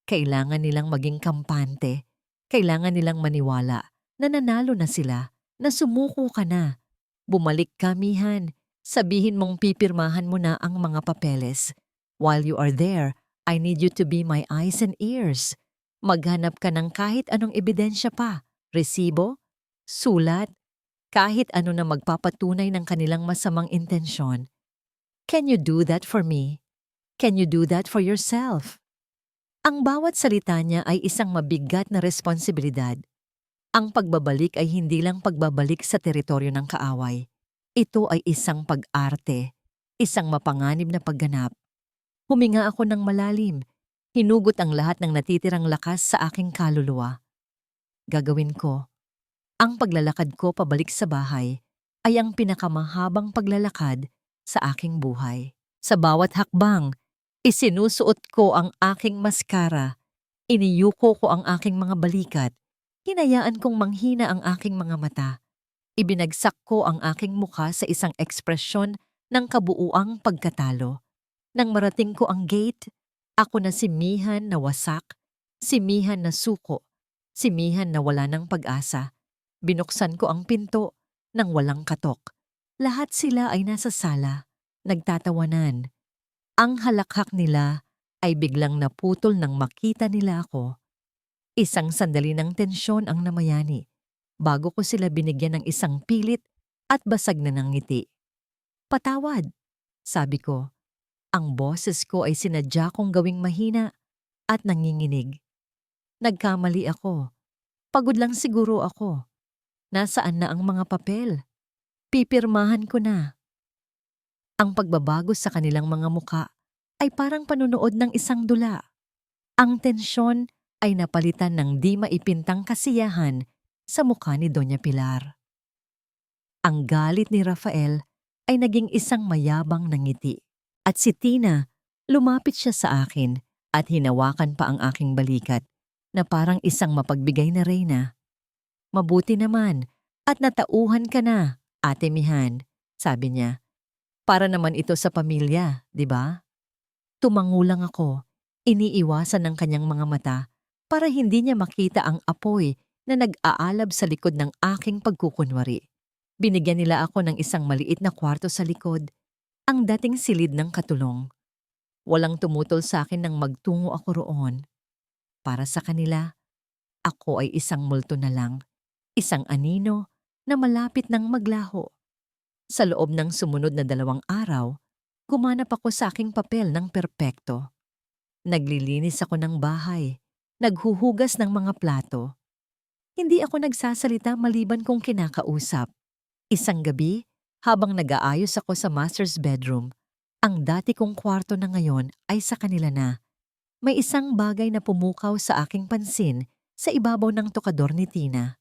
Speaker 1: Kailangan nilang maging kampante. Kailangan nilang maniwala na nanalo na sila, na sumuko ka na. Bumalik ka, Mihan. Sabihin mong pipirmahan mo na ang mga papeles. While you are there, I need you to be my eyes and ears. Maghanap ka ng kahit anong ebidensya pa. Resibo, sulat, kahit ano na magpapatunay ng kanilang masamang intensyon. Can you do that for me? Can you do that for yourself? Ang bawat salita niya ay isang mabigat na responsibilidad. Ang pagbabalik ay hindi lang pagbabalik sa teritoryo ng kaaway. Ito ay isang pag-arte, isang mapanganib na pagganap. Huminga ako ng malalim, hinugot ang lahat ng natitirang lakas sa aking kaluluwa. Gagawin ko. Ang paglalakad ko pabalik sa bahay ay ang pinakamahabang paglalakad sa aking buhay. Sa bawat hakbang, isinusuot ko ang aking maskara, iniyuko ko ang aking mga balikat, hinayaan kong manghina ang aking mga mata. Ibinagsak ko ang aking mukha sa isang ekspresyon ng kabuuang pagkatalo. Nang marating ko ang gate, ako na si Mihan na wasak, si Mihan na suko, si Mihan na wala ng pag-asa. Binuksan ko ang pinto nang walang katok. Lahat sila ay nasa sala, nagtatawanan. Ang halakhak nila ay biglang naputol nang makita nila ako. Isang sandali ng tensyon ang namayani bago ko sila binigyan ng isang pilit at basag na ng ngiti. Patawad, sabi ko. Ang boses ko ay sinadya kong gawing mahina at nanginginig. Nagkamali ako. Pagod lang siguro ako. Nasaan na ang mga papel? Pipirmahan ko na. Ang pagbabago sa kanilang mga muka ay parang panunood ng isang dula. Ang tensyon ay napalitan ng di maipintang kasiyahan sa mukha ni Doña Pilar. Ang galit ni Rafael ay naging isang mayabang na ngiti. At si Tina, lumapit siya sa akin at hinawakan pa ang aking balikat na parang isang mapagbigay na reyna. Mabuti naman at natauhan ka na, Ate Mihan, sabi niya. Para naman ito sa pamilya, di ba? Tumangulang ako, iniiwasan ng kanyang mga mata para hindi niya makita ang apoy na nag-aalab sa likod ng aking pagkukunwari. Binigyan nila ako ng isang maliit na kwarto sa likod, ang dating silid ng katulong. Walang tumutol sa akin nang magtungo ako roon. Para sa kanila, ako ay isang multo na lang, isang anino na malapit ng maglaho. Sa loob ng sumunod na 2 araw, gumanap ako sa aking papel ng perpekto. Naglilinis ako ng bahay, naghuhugas ng mga plato. Hindi ako nagsasalita maliban kung kinakausap. Isang gabi, habang nag-aayos ako sa master's bedroom, ang dati kong kwarto na ngayon ay sa kanila na. May isang bagay na pumukaw sa aking pansin sa ibabaw ng tokador ni Tina.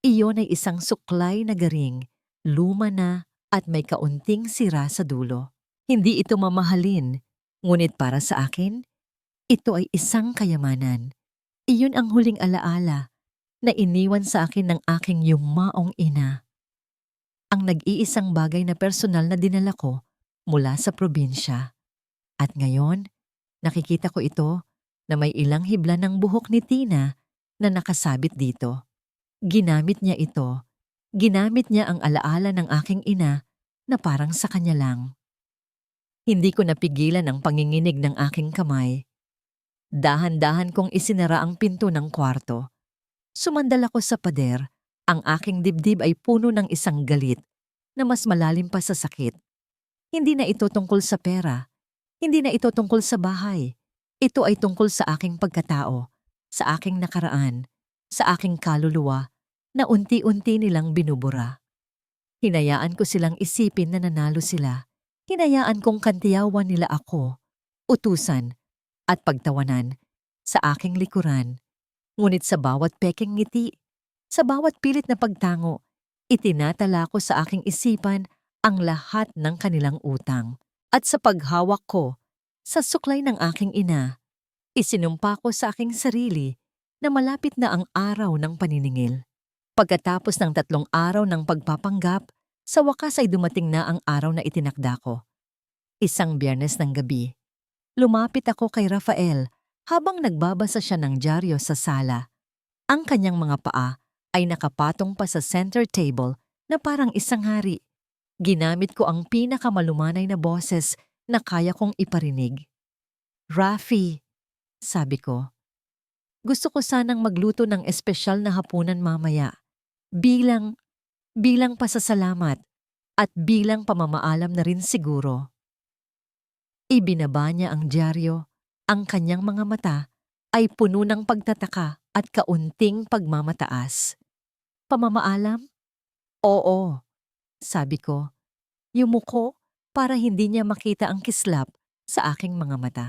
Speaker 1: Iyon ay isang suklay na garing, luma na at may kaunting sira sa dulo. Hindi ito mamahalin, ngunit para sa akin, ito ay isang kayamanan. Iyon ang huling alaala na iniwan sa akin ng aking yumaong ina. Ang nag-iisang bagay na personal na dinala ko mula sa probinsya. At ngayon, nakikita ko ito na may ilang hibla ng buhok ni Tina na nakasabit dito. Ginamit niya ito. Ginamit niya ang alaala ng aking ina na parang sa kanya lang. Hindi ko napigilan ang panginginig ng aking kamay. Dahan-dahan kong isinara ang pinto ng kwarto. Sumandal ako sa pader. Ang aking dibdib ay puno ng isang galit na mas malalim pa sa sakit. Hindi na ito tungkol sa pera. Hindi na ito tungkol sa bahay. Ito ay tungkol sa aking pagkatao, sa aking nakaraan, sa aking kaluluwa na unti-unti nilang binubura. Hinayaan ko silang isipin na nanalo sila. Hinayaan kong kantiyawan nila ako, utusan at pagtawanan sa aking likuran. Ngunit sa bawat pekeng ngiti, sa bawat pilit na pagtango, itinatala ko sa aking isipan ang lahat ng kanilang utang. At sa paghawak ko sa suklay ng aking ina, isinumpa ko sa aking sarili na malapit na ang araw ng paniningil. Pagkatapos ng 3 araw ng pagpapanggap, sa wakas ay dumating na ang araw na itinakda ko. Isang Biyernes ng gabi, lumapit ako kay Rafael habang nagbabasa siya ng dyaryo sa sala. Ang kanyang mga paa ay nakapatong pa sa center table na parang isang hari. Ginamit ko ang pinakamalumanay na boses na kaya kong iparinig. "Rafi," sabi ko, "gusto ko sanang magluto ng espesyal na hapunan mamaya. Bilang, bilang pasasalamat at bilang pamamaalam na rin siguro." Ibinaba niya ang dyaryo. Ang kanyang mga mata ay puno ng pagtataka at kaunting pagmamataas. "Pamamaalam?" "Oo," sabi ko. Yumuko para hindi niya makita ang kislap sa aking mga mata.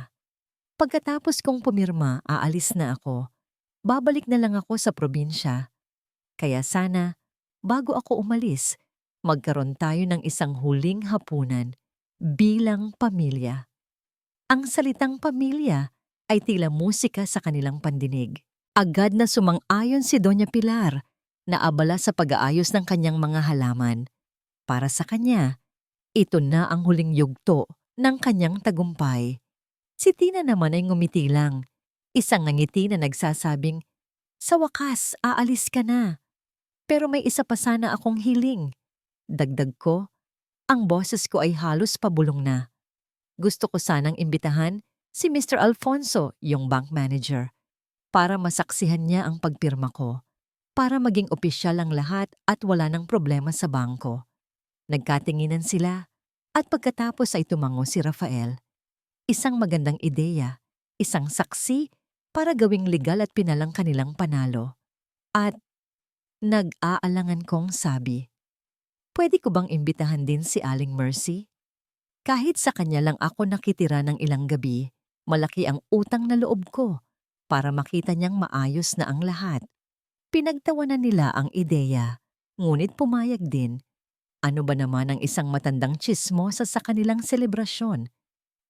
Speaker 1: Pagkatapos kong pumirma, aalis na ako. Babalik na lang ako sa probinsya. Kaya sana, bago ako umalis, magkaroon tayo ng isang huling hapunan bilang pamilya. Ang salitang pamilya ay tila musika sa kanilang pandinig. Agad na sumang-ayon si Doña Pilar na abala sa pag-aayos ng kanyang mga halaman. Para sa kanya, ito na ang huling yugto ng kanyang tagumpay. Si Tina naman ay ngumiti lang. Isang ngiti na nagsasabing, "Sa wakas, aalis ka na. Pero may isa pa sana akong hiling." Dagdag ko, ang boses ko ay halos pabulong na. Gusto ko sanang imbitahan si Mr. Alfonso, yung bank manager, para masaksihan niya ang pagpirma ko, para maging opisyal ang lahat at wala ng problema sa bangko. Nagkatinginan sila at pagkatapos ay tumango si Rafael. Isang magandang ideya, isang saksi para gawing legal at pinalang kanilang panalo. At nag-aalangan kong sabi, "Pwede ko bang imbitahan din si Aling Mercy? Kahit sa kanya lang ako nakitira ng ilang gabi, malaki ang utang na loob ko para makita niyang maayos na ang lahat." Pinagtawanan nila ang ideya, ngunit pumayag din. Ano ba naman ang isang matandang tsismosa sa kanilang selebrasyon?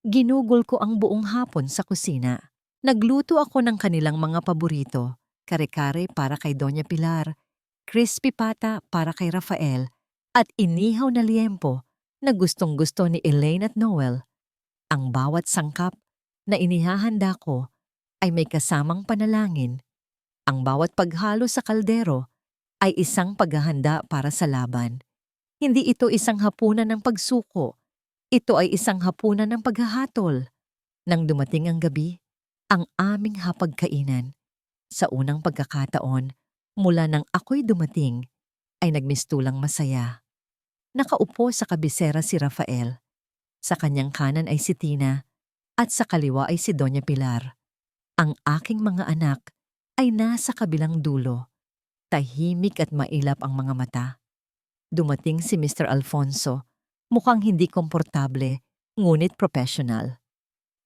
Speaker 1: Ginugol ko ang buong hapon sa kusina. Nagluto ako ng kanilang mga paborito, kare-kare para kay Doña Pilar, crispy pata para kay Rafael, at inihaw na liempo na gustong-gusto ni Elaine at Noel. Ang bawat sangkap na inihahanda ko ay may kasamang panalangin. Ang bawat paghalo sa kaldero ay isang paghahanda para sa laban. Hindi ito isang hapunan ng pagsuko. Ito ay isang hapunan ng paghahatol. Nang dumating ang gabi, ang aming hapagkainan. Sa unang pagkakataon, mula nang ako'y dumating, ay nagmistulang masaya. Nakaupo sa kabisera si Rafael. Sa kanyang kanan ay si Tina at sa kaliwa ay si Doña Pilar. Ang aking mga anak ay nasa kabilang dulo. Tahimik at mailap ang mga mata. Dumating si Mr. Alfonso, mukhang hindi komportable, ngunit professional.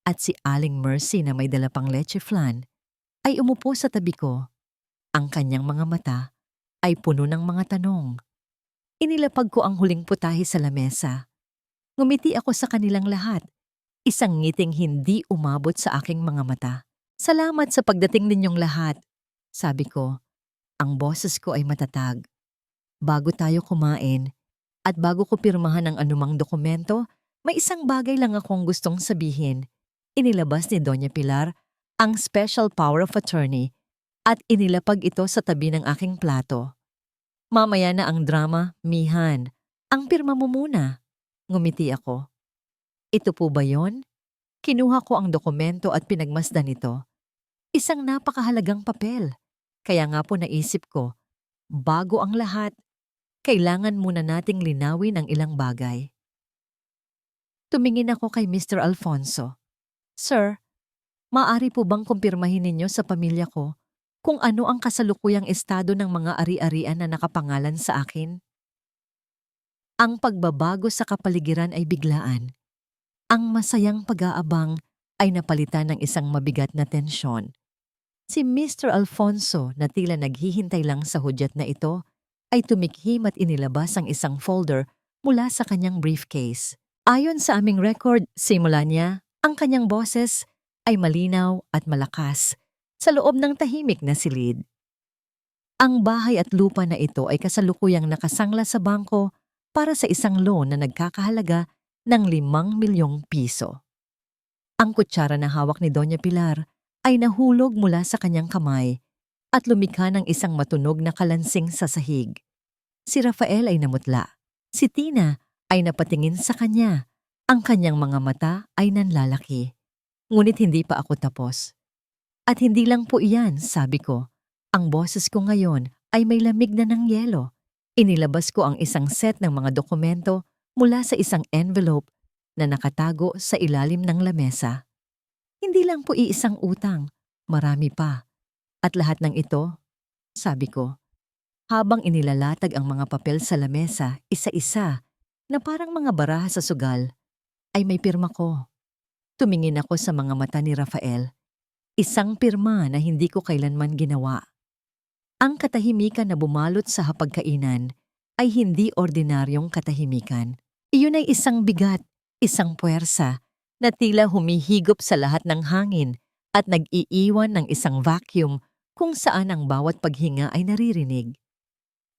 Speaker 1: At si Aling Mercy na may dala pang leche flan ay umupo sa tabi ko. Ang kanyang mga mata ay puno ng mga tanong. Inilapag ko ang huling putahe sa lamesa. Ngumiti ako sa kanilang lahat. Isang ngiting hindi umabot sa aking mga mata. "Salamat sa pagdating ninyong lahat," sabi ko. Ang boses ko ay matatag. Bago tayo kumain at bago ko pirmahan ang anumang dokumento, may isang bagay lang akong gustong sabihin. Inilabas ni Doña Pilar ang special power of attorney at inilapag ito sa tabi ng aking plato. "Mamaya na ang drama, Mihan. Ang pirma mo muna." Ngumiti ako. "Ito po ba yon?" Kinuha ko ang dokumento at pinagmasdan ito. Isang napakahalagang papel. Kaya nga po naisip ko, bago ang lahat, kailangan muna nating linawin ang ilang bagay. Tumingin ako kay Mr. Alfonso. "Sir, maaari po bang kumpirmahin ninyo sa pamilya ko kung ano ang kasalukuyang estado ng mga ari-arian na nakapangalan sa akin?" Ang pagbabago sa kapaligiran ay biglaan. Ang masayang pag-aabang ay napalitan ng isang mabigat na tensyon. Si Mr. Alfonso na tila naghihintay lang sa hudyat na ito ay tumikhim at inilabas ang isang folder mula sa kanyang briefcase. Ayon sa aming record, simula niya, ang kanyang boses ay malinaw at malakas sa loob ng tahimik na silid. Ang bahay at lupa na ito ay kasalukuyang nakasangla sa bangko para sa isang loan na nagkakahalaga ng 5 milyong piso. Ang kutsara na hawak ni Doña Pilar ay nahulog mula sa kanyang kamay at lumikha ng isang matunog na kalansing sa sahig. Si Rafael ay namutla. Si Tina ay napatingin sa kanya. Ang kanyang mga mata ay nanlalaki. Ngunit hindi pa ako tapos. At hindi lang po iyan, sabi ko. Ang boses ko ngayon ay may lamig na ng yelo. Inilabas ko ang isang set ng mga dokumento mula sa isang envelope na nakatago sa ilalim ng lamesa. Hindi lang po iisang utang, marami pa. At lahat ng ito, sabi ko, habang inilalatag ang mga papel sa lamesa, isa-isa, na parang mga baraha sa sugal, ay may pirma ko. Tumingin ako sa mga mata ni Rafael. Isang pirma na hindi ko kailanman ginawa. Ang katahimikan na bumalot sa hapagkainan ay hindi ordinaryong katahimikan. Iyon ay isang bigat, isang puwersa na tila humihigop sa lahat ng hangin at nag-iiwan ng isang vacuum kung saan ang bawat paghinga ay naririnig.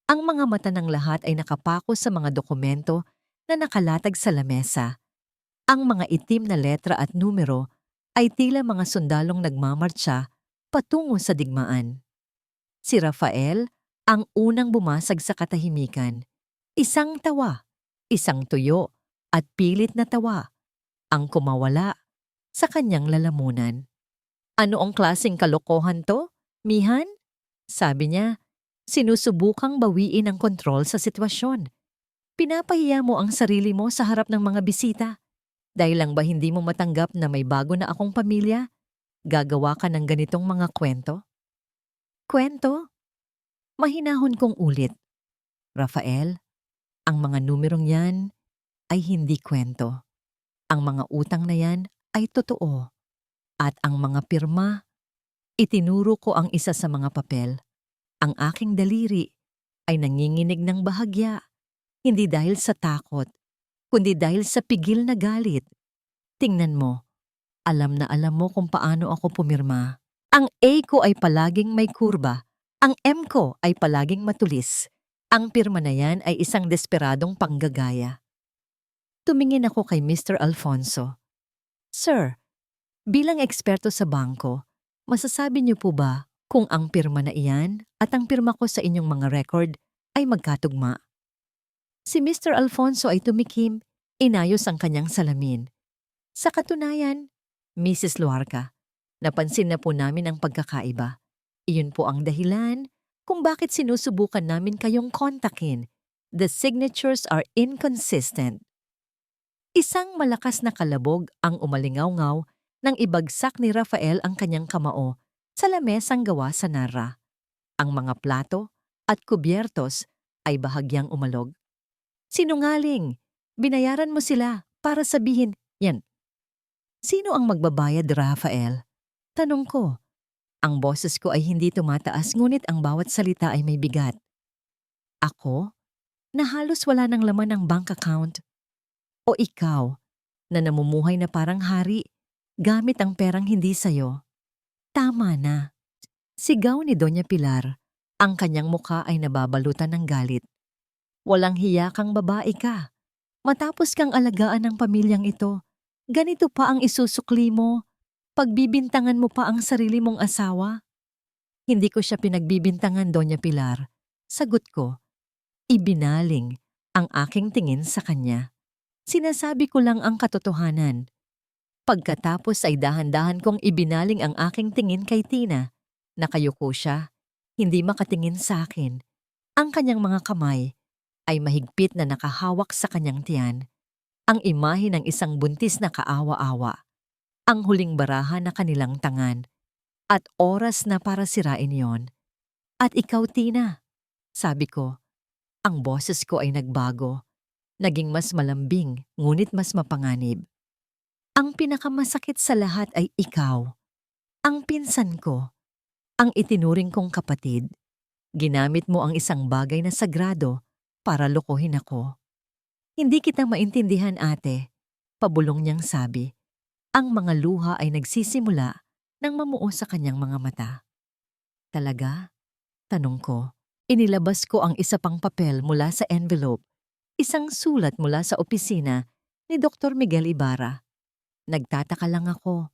Speaker 1: Ang mga mata ng lahat ay nakapako sa mga dokumento na nakalatag sa lamesa. Ang mga itim na letra at numero ay tila mga sundalong nagmamartsa patungo sa digmaan. Si Rafael ang unang bumasag sa katahimikan. Isang tawa, isang tuyo, at pilit na tawa ang kumawala sa kanyang lalamunan. Ano ang klaseng kalokohan to, Mihan? Sabi niya, sinusubukang bawiin ang kontrol sa sitwasyon. Pinapahiya mo ang sarili mo sa harap ng mga bisita. Dahil lang ba hindi mo matanggap na may bago na akong pamilya? Gagawa ka ng ganitong mga kwento? Kwento? Mahinahon kong ulit. Rafael, ang mga numerong yan ay hindi kwento. Ang mga utang na yan ay totoo. At ang mga pirma, itinuro ko ang isa sa mga papel. Ang aking daliri ay nanginginig ng bahagya, hindi dahil sa takot, kundi dahil sa pigil na galit. Tingnan mo, alam na alam mo kung paano ako pumirma. Ang A ko ay palaging may kurba, ang M ko ay palaging matulis. Ang pirma na yan ay isang desperadong panggagaya. Tumingin ako kay Mr. Alfonso. Sir, bilang eksperto sa bangko, masasabi niyo po ba kung ang pirma na iyan at ang pirma ko sa inyong mga record ay magkatugma? Si Mr. Alfonso ay tumikim, inayos ang kanyang salamin. Sa katunayan, Mrs. Luarca, napansin na po namin ang pagkakaiba. Iyon po ang dahilan kung bakit sinusubukan namin kayong kontakin. The signatures are inconsistent. Isang malakas na kalabog ang umalingaw-ngaw nang ibagsak ni Rafael ang kanyang kamao sa lamesang gawa sa narra. Ang mga plato at kubyertos ay bahagyang umalog. Sinungaling! Binayaran mo sila para sabihin, yan. Sino ang magbabayad, Rafael? Tanong ko. Ang boses ko ay hindi tumataas ngunit ang bawat salita ay may bigat. Ako? Na halos wala ng laman ng bank account? O ikaw, na namumuhay na parang hari, gamit ang perang hindi sayo? Tama na. Sigaw ni Doña Pilar. Ang kanyang mukha ay nababalutan ng galit. Walang hiya kang babae ka. Matapos kang alagaan ng pamilyang ito, ganito pa ang isusukli mo. Pagbibintangan mo pa ang sarili mong asawa? Hindi ko siya pinagbibintangan, Doña Pilar. Sagot ko, ibinaling ang aking tingin sa kanya. Sinasabi ko lang ang katotohanan. Pagkatapos ay dahan-dahan kong ibinaling ang aking tingin kay Tina. Nakayuko siya, hindi makatingin sa akin. Ang kanyang mga kamay ay mahigpit na nakahawak sa kanyang tiyan. Ang imahe ng isang buntis na kaawa-awa. Ang huling baraha na kanilang tangan. At oras na para sirain yon. At ikaw, Tina, sabi ko. Ang boses ko ay nagbago. Naging mas malambing, ngunit mas mapanganib. Ang pinakamasakit sa lahat ay ikaw. Ang pinsan ko. Ang itinuring kong kapatid. Ginamit mo ang isang bagay na sagrado para lokohin ako. Hindi kita maintindihan, ate. Pabulong niyang sabi. Ang mga luha ay nagsisimula nang mamuo sa kanyang mga mata. Talaga? Tanong ko. Inilabas ko ang isa pang papel mula sa envelope. Isang sulat mula sa opisina ni Dr. Miguel Ibarra. Nagtataka lang ako,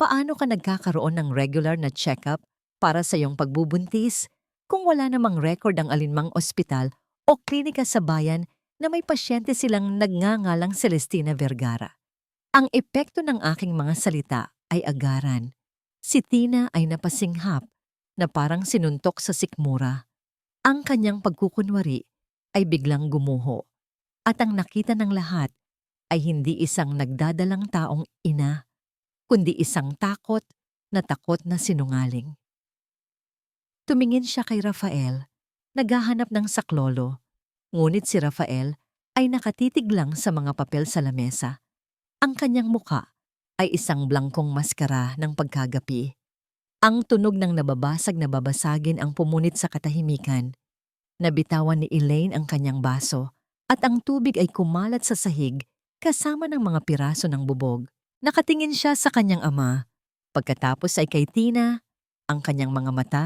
Speaker 1: paano ka nagkakaroon ng regular na check-up para sa iyong pagbubuntis kung wala namang record ang alinmang ospital o klinika sa bayan na may pasyente silang nagngangalang Celestina Vergara? Ang epekto ng aking mga salita ay agaran. Si Tina ay napasinghap na parang sinuntok sa sikmura. Ang kanyang pagkukunwari ay biglang gumuho at ang nakita ng lahat ay hindi isang nagdadalang taong ina, kundi isang takot na sinungaling. Tumingin siya kay Rafael, naghahanap ng saklolo, ngunit si Rafael ay nakatitig lang sa mga papel sa lamesa. Ang kanyang muka ay isang blangkong maskara ng pagkagapi. Ang tunog ng nababasag na babasagin ang pumunit sa katahimikan. Nabitawan ni Elaine ang kanyang baso at ang tubig ay kumalat sa sahig kasama ng mga piraso ng bubog. Nakatingin siya sa kanyang ama. Pagkatapos ay kay Tina, ang kanyang mga mata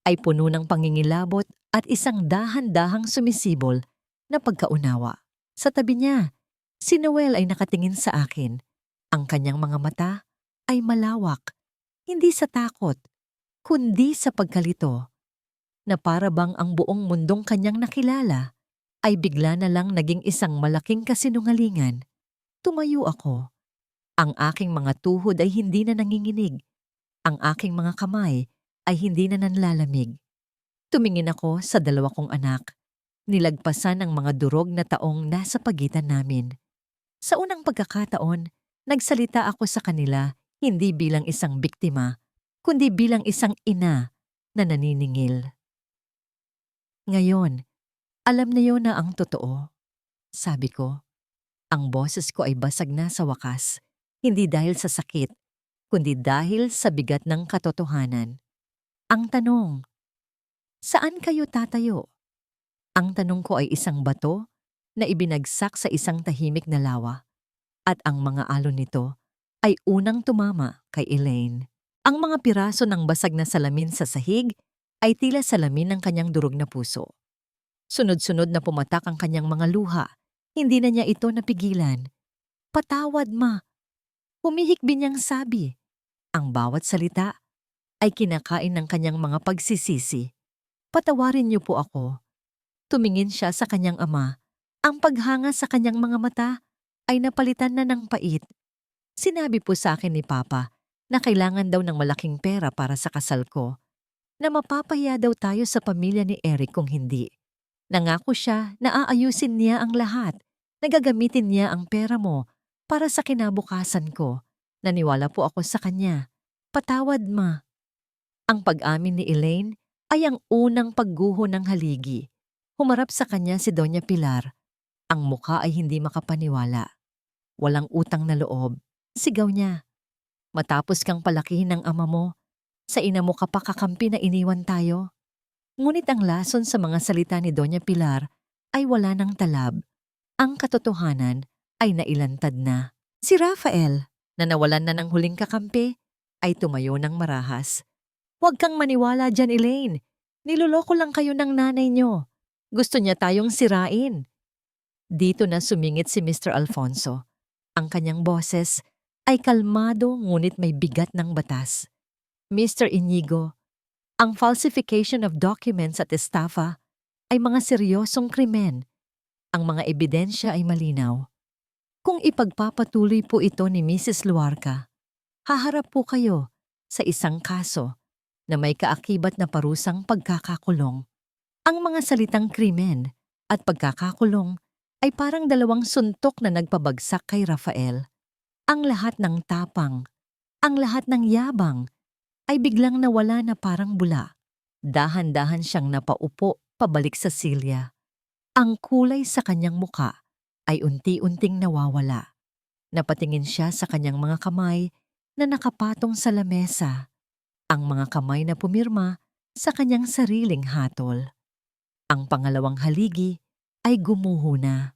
Speaker 1: ay puno ng pangingilabot at isang dahan-dahang sumisibol na pagkaunawa. Sa tabi niya, si Noel ay nakatingin sa akin. Ang kanyang mga mata ay malawak, hindi sa takot, kundi sa pagkalito, na para bang ang buong mundong kanyang nakilala ay bigla na lang naging isang malaking kasinungalingan. Tumayo ako. Ang aking mga tuhod ay hindi na nanginginig. Ang aking mga kamay ay hindi na nanlalamig. Tumingin ako sa dalawa kong anak. Nilagpasan ang mga durog na taong nasa pagitan namin. Sa unang pagkakataon, nagsalita ako sa kanila hindi bilang isang biktima, kundi bilang isang ina na naniningil. Ngayon, alam niyo na ang totoo. Sabi ko, ang boses ko ay basag na sa wakas, hindi dahil sa sakit, kundi dahil sa bigat ng katotohanan. Ang tanong, saan kayo tatayo? Ang tanong ko ay isang bato na ibinagsak sa isang tahimik na lawa. At ang mga alon nito ay unang tumama kay Elaine. Ang mga piraso ng basag na salamin sa sahig ay tila salamin ng kanyang durog na puso. Sunod-sunod na pumatak ang kanyang mga luha. Hindi na niya ito napigilan. Patawad, ma. Humihikbi niyang sabi. Ang bawat salita ay kinakain ng kanyang mga pagsisisi. Patawarin niyo po ako. Tumingin siya sa kanyang ama. Ang paghanga sa kanyang mga mata ay napalitan na ng pait. Sinabi po sa akin ni Papa na kailangan daw ng malaking pera para sa kasal ko, na mapapahiya daw tayo sa pamilya ni Eric kung hindi. Nangako siya na aayusin niya ang lahat, na gagamitin niya ang pera mo para sa kinabukasan ko. Naniwala po ako sa kanya. Patawad, ma. Ang pag-amin ni Elaine ay ang unang pagguho ng haligi. Humarap sa kanya si Doña Pilar. Ang mukha ay hindi makapaniwala. Walang utang na loob. Sigaw niya. Matapos kang palakihin ng ama mo, sa ina mo ka pa kakampi na iniwan tayo. Ngunit ang lason sa mga salita ni Doña Pilar ay wala ng talab. Ang katotohanan ay nailantad na. Si Rafael, na nawalan na ng huling kakampi, ay tumayo ng marahas. Huwag kang maniwala dyan, Elaine. Niloloko lang kayo ng nanay niyo. Gusto niya tayong sirain. Dito na sumingit si Mr. Alfonso. Ang kanyang boses ay kalmado ngunit may bigat ng batas. Mr. Inigo, ang falsification of documents at estafa ay mga seryosong krimen. Ang mga ebidensya ay malinaw. Kung ipagpapatuloy po ito ni Mrs. Luarca, haharap po kayo sa isang kaso na may kaakibat na parusang pagkakakulong. Ang mga salitang krimen at pagkakakulong ay parang dalawang suntok na nagpabagsak kay Rafael. Ang lahat ng tapang, ang lahat ng yabang, ay biglang nawala na parang bula. Dahan-dahan siyang napaupo pabalik sa silya. Ang kulay sa kanyang muka ay unti-unting nawawala. Napatingin siya sa kanyang mga kamay na nakapatong sa lamesa. Ang mga kamay na pumirma sa kanyang sariling hatol. Ang pangalawang haligi ay gumuho na.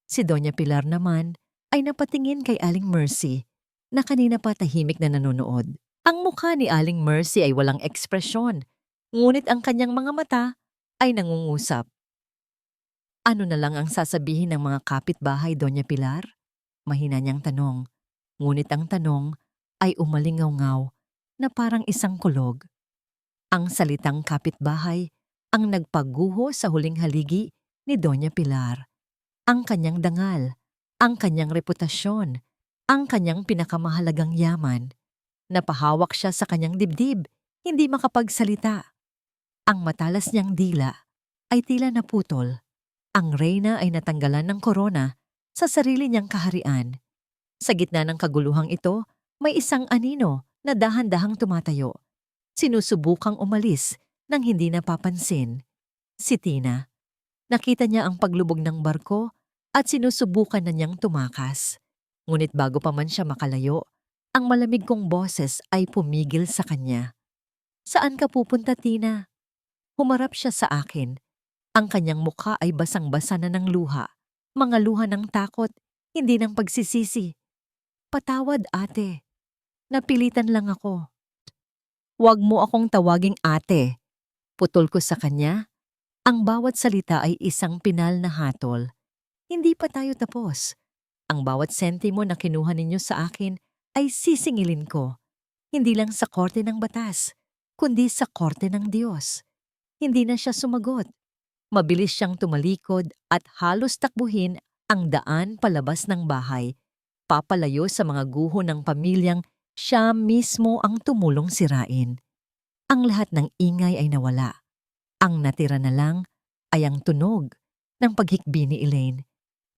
Speaker 1: Si Doña Pilar naman ay napatingin kay Aling Mercy na kanina pa tahimik na nanonood. Ang mukha ni Aling Mercy ay walang ekspresyon, ngunit ang kanyang mga mata ay nangungusap. Ano na lang ang sasabihin ng mga kapitbahay, Doña Pilar? Mahina niyang tanong, ngunit ang tanong ay umalingaw-ngaw na parang isang kulog. Ang salitang kapitbahay ang nagpaguho sa huling haligi ni Doña Pilar. Ang kanyang dangal, ang kanyang reputasyon, ang kanyang pinakamahalagang yaman. Napahawak siya sa kanyang dibdib, hindi makapagsalita. Ang matalas niyang dila ay tila naputol. Ang reyna ay natanggalan ng korona sa sarili niyang kaharian. Sa gitna ng kaguluhang ito, may isang anino na dahan-dahang tumatayo. Sinusubukang umalis nang hindi napapansin. Si Tina. Nakita niya ang paglubog ng barko at sinusubukan na niyang tumakas. Ngunit bago pa man siya makalayo, ang malamig kong boses ay pumigil sa kanya. "Saan ka pupunta, Tina?" Humarap siya sa akin. Ang kanyang mukha ay basang-basa na ng luha. Mga luha ng takot, hindi ng pagsisisi. "Patawad, ate. Napilitan lang ako." "Huwag mo akong tawaging ate." Putol ko sa kanya. Ang bawat salita ay isang pinal na hatol. Hindi pa tayo tapos. Ang bawat sentimo na kinuha ninyo sa akin ay sisingilin ko. Hindi lang sa korte ng batas, kundi sa korte ng Diyos. Hindi na siya sumagot. Mabilis siyang tumalikod at halos takbuhin ang daan palabas ng bahay, papalayo sa mga guho ng pamilyang siya mismo ang tumulong sirain. Ang lahat ng ingay ay nawala. Ang natira na lang ay ang tunog ng paghikbi ni Elaine,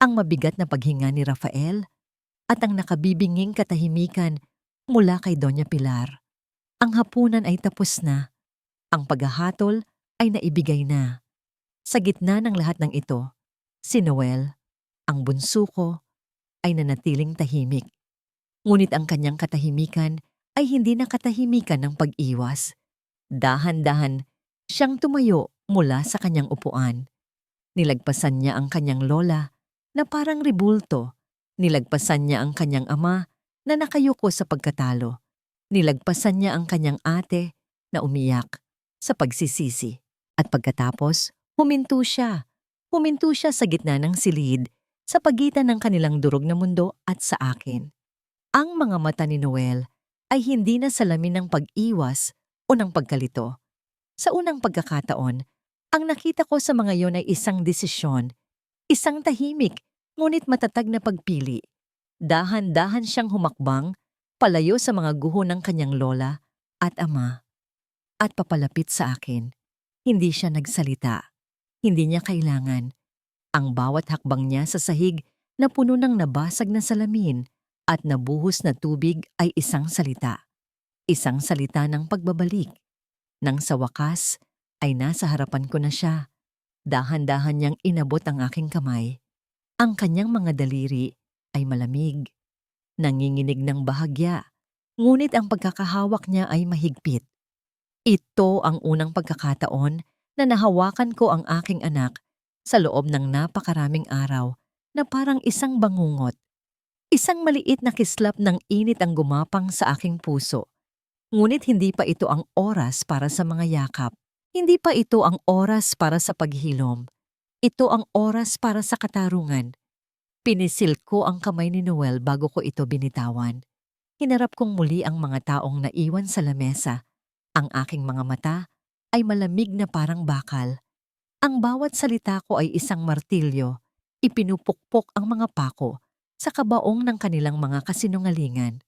Speaker 1: ang mabigat na paghinga ni Rafael, at ang nakabibinging katahimikan mula kay Doña Pilar. Ang hapunan ay tapos na. Ang paghahatol ay naibigay na. Sa gitna ng lahat ng ito, si Noel, ang bunso ko, ay nanatiling tahimik. Ngunit ang kanyang katahimikan ay hindi na katahimikan ng pag-iwas. Dahan-dahan siyang tumayo mula sa kanyang upuan. Nilagpasan niya ang kanyang lola na parang ribulto. Nilagpasan niya ang kanyang ama na nakayuko sa pagkatalo. Nilagpasan niya ang kanyang ate na umiyak sa pagsisisi. At pagkatapos, huminto siya. Huminto siya sa gitna ng silid sa pagitan ng kanilang durog na mundo at sa akin. Ang mga mata ni Noel ay hindi na salamin ng pag-iwas o ng pagkalito. Sa unang pagkakataon, ang nakita ko sa mga yon ay isang desisyon, isang tahimik ngunit matatag na pagpili. Dahan-dahan siyang humakbang palayo sa mga guho ng kanyang lola at ama at papalapit sa akin. Hindi siya nagsalita. Hindi niya kailangan. Ang bawat hakbang niya sa sahig na puno ng nabasag na salamin at nabuhos na tubig ay isang salita. Isang salita ng pagbabalik. Nang sa wakas ay nasa harapan ko na siya. Dahan-dahan niyang inabot ang aking kamay. Ang kanyang mga daliri ay malamig. Nanginginig ng bahagya. Ngunit ang pagkakahawak niya ay mahigpit. Ito ang unang pagkakataon na nahawakan ko ang aking anak sa loob ng napakaraming araw na parang isang bangungot. Isang maliit na kislap ng init ang gumapang sa aking puso. Ngunit hindi pa ito ang oras para sa mga yakap. Hindi pa ito ang oras para sa paghilom. Ito ang oras para sa katarungan. Pinisil ko ang kamay ni Noel bago ko ito binitawan. Hinarap kong muli ang mga taong naiwan sa lamesa. Ang aking mga mata ay malamig na parang bakal. Ang bawat salita ko ay isang martilyo. Ipinupukpok ang mga pako sa kabaong ng kanilang mga kasinungalingan.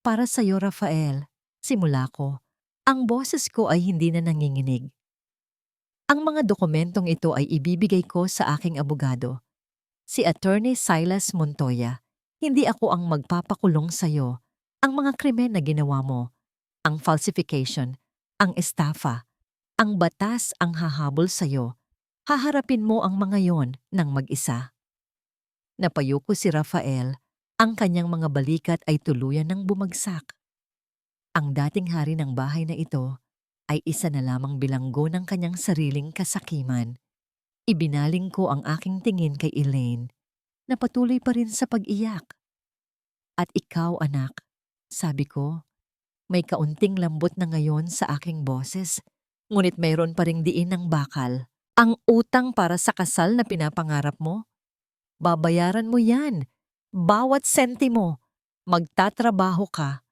Speaker 1: Para sa iyo, Rafael, simula ko, ang boses ko ay hindi na nanginginig. Ang mga dokumentong ito ay ibibigay ko sa aking abogado, si Attorney Silas Montoya. Hindi ako ang magpapakulong sa iyo. Ang mga krimen na ginawa mo, ang falsification, ang estafa, ang batas ang hahabol sa iyo. Haharapin mo ang mga yon ng mag-isa. Napayo ko si Rafael. Ang kanyang mga balikat ay tuluyan ng bumagsak. Ang dating hari ng bahay na ito ay isa na lamang bilanggo ng kanyang sariling kasakiman. Ibinaling ko ang aking tingin kay Elaine na patuloy pa rin sa pag-iyak. At ikaw, anak, sabi ko, may kaunting lambot na ngayon sa aking boses, ngunit mayroon pa ring diin ng bakal. Ang utang para sa kasal na pinapangarap mo, babayaran mo yan Bawat sentimo, magtatrabaho ka,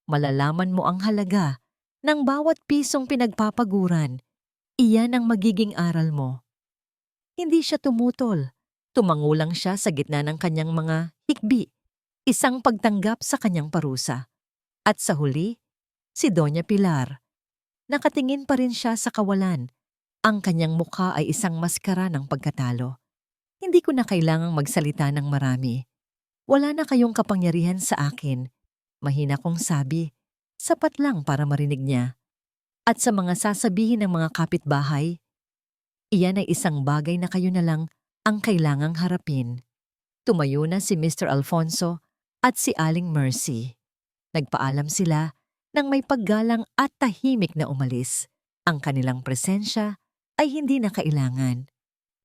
Speaker 1: malalaman mo ang halaga ng bawat pisong pinagpapaguran. Iyan ang magiging aral mo. Hindi siya tumutol. Tumangulang siya sa gitna ng kanyang mga hikbi, isang pagtanggap sa kanyang parusa. At sa huli, si Doña Pilar. Nakatingin pa rin siya sa kawalan. Ang kanyang mukha ay isang maskara ng pagkatalo. Hindi ko na kailangang magsalita ng marami. Wala na kayong kapangyarihan sa akin. Mahina kong sabi, sapat lang para marinig niya. At sa mga sasabihin ng mga kapitbahay, iyan ay isang bagay na kayo na lang ang kailangang harapin. Tumayo na si Mr. Alfonso at si Aling Mercy. Nagpaalam sila nang may paggalang at tahimik na umalis. Ang kanilang presensya ay hindi na kailangan.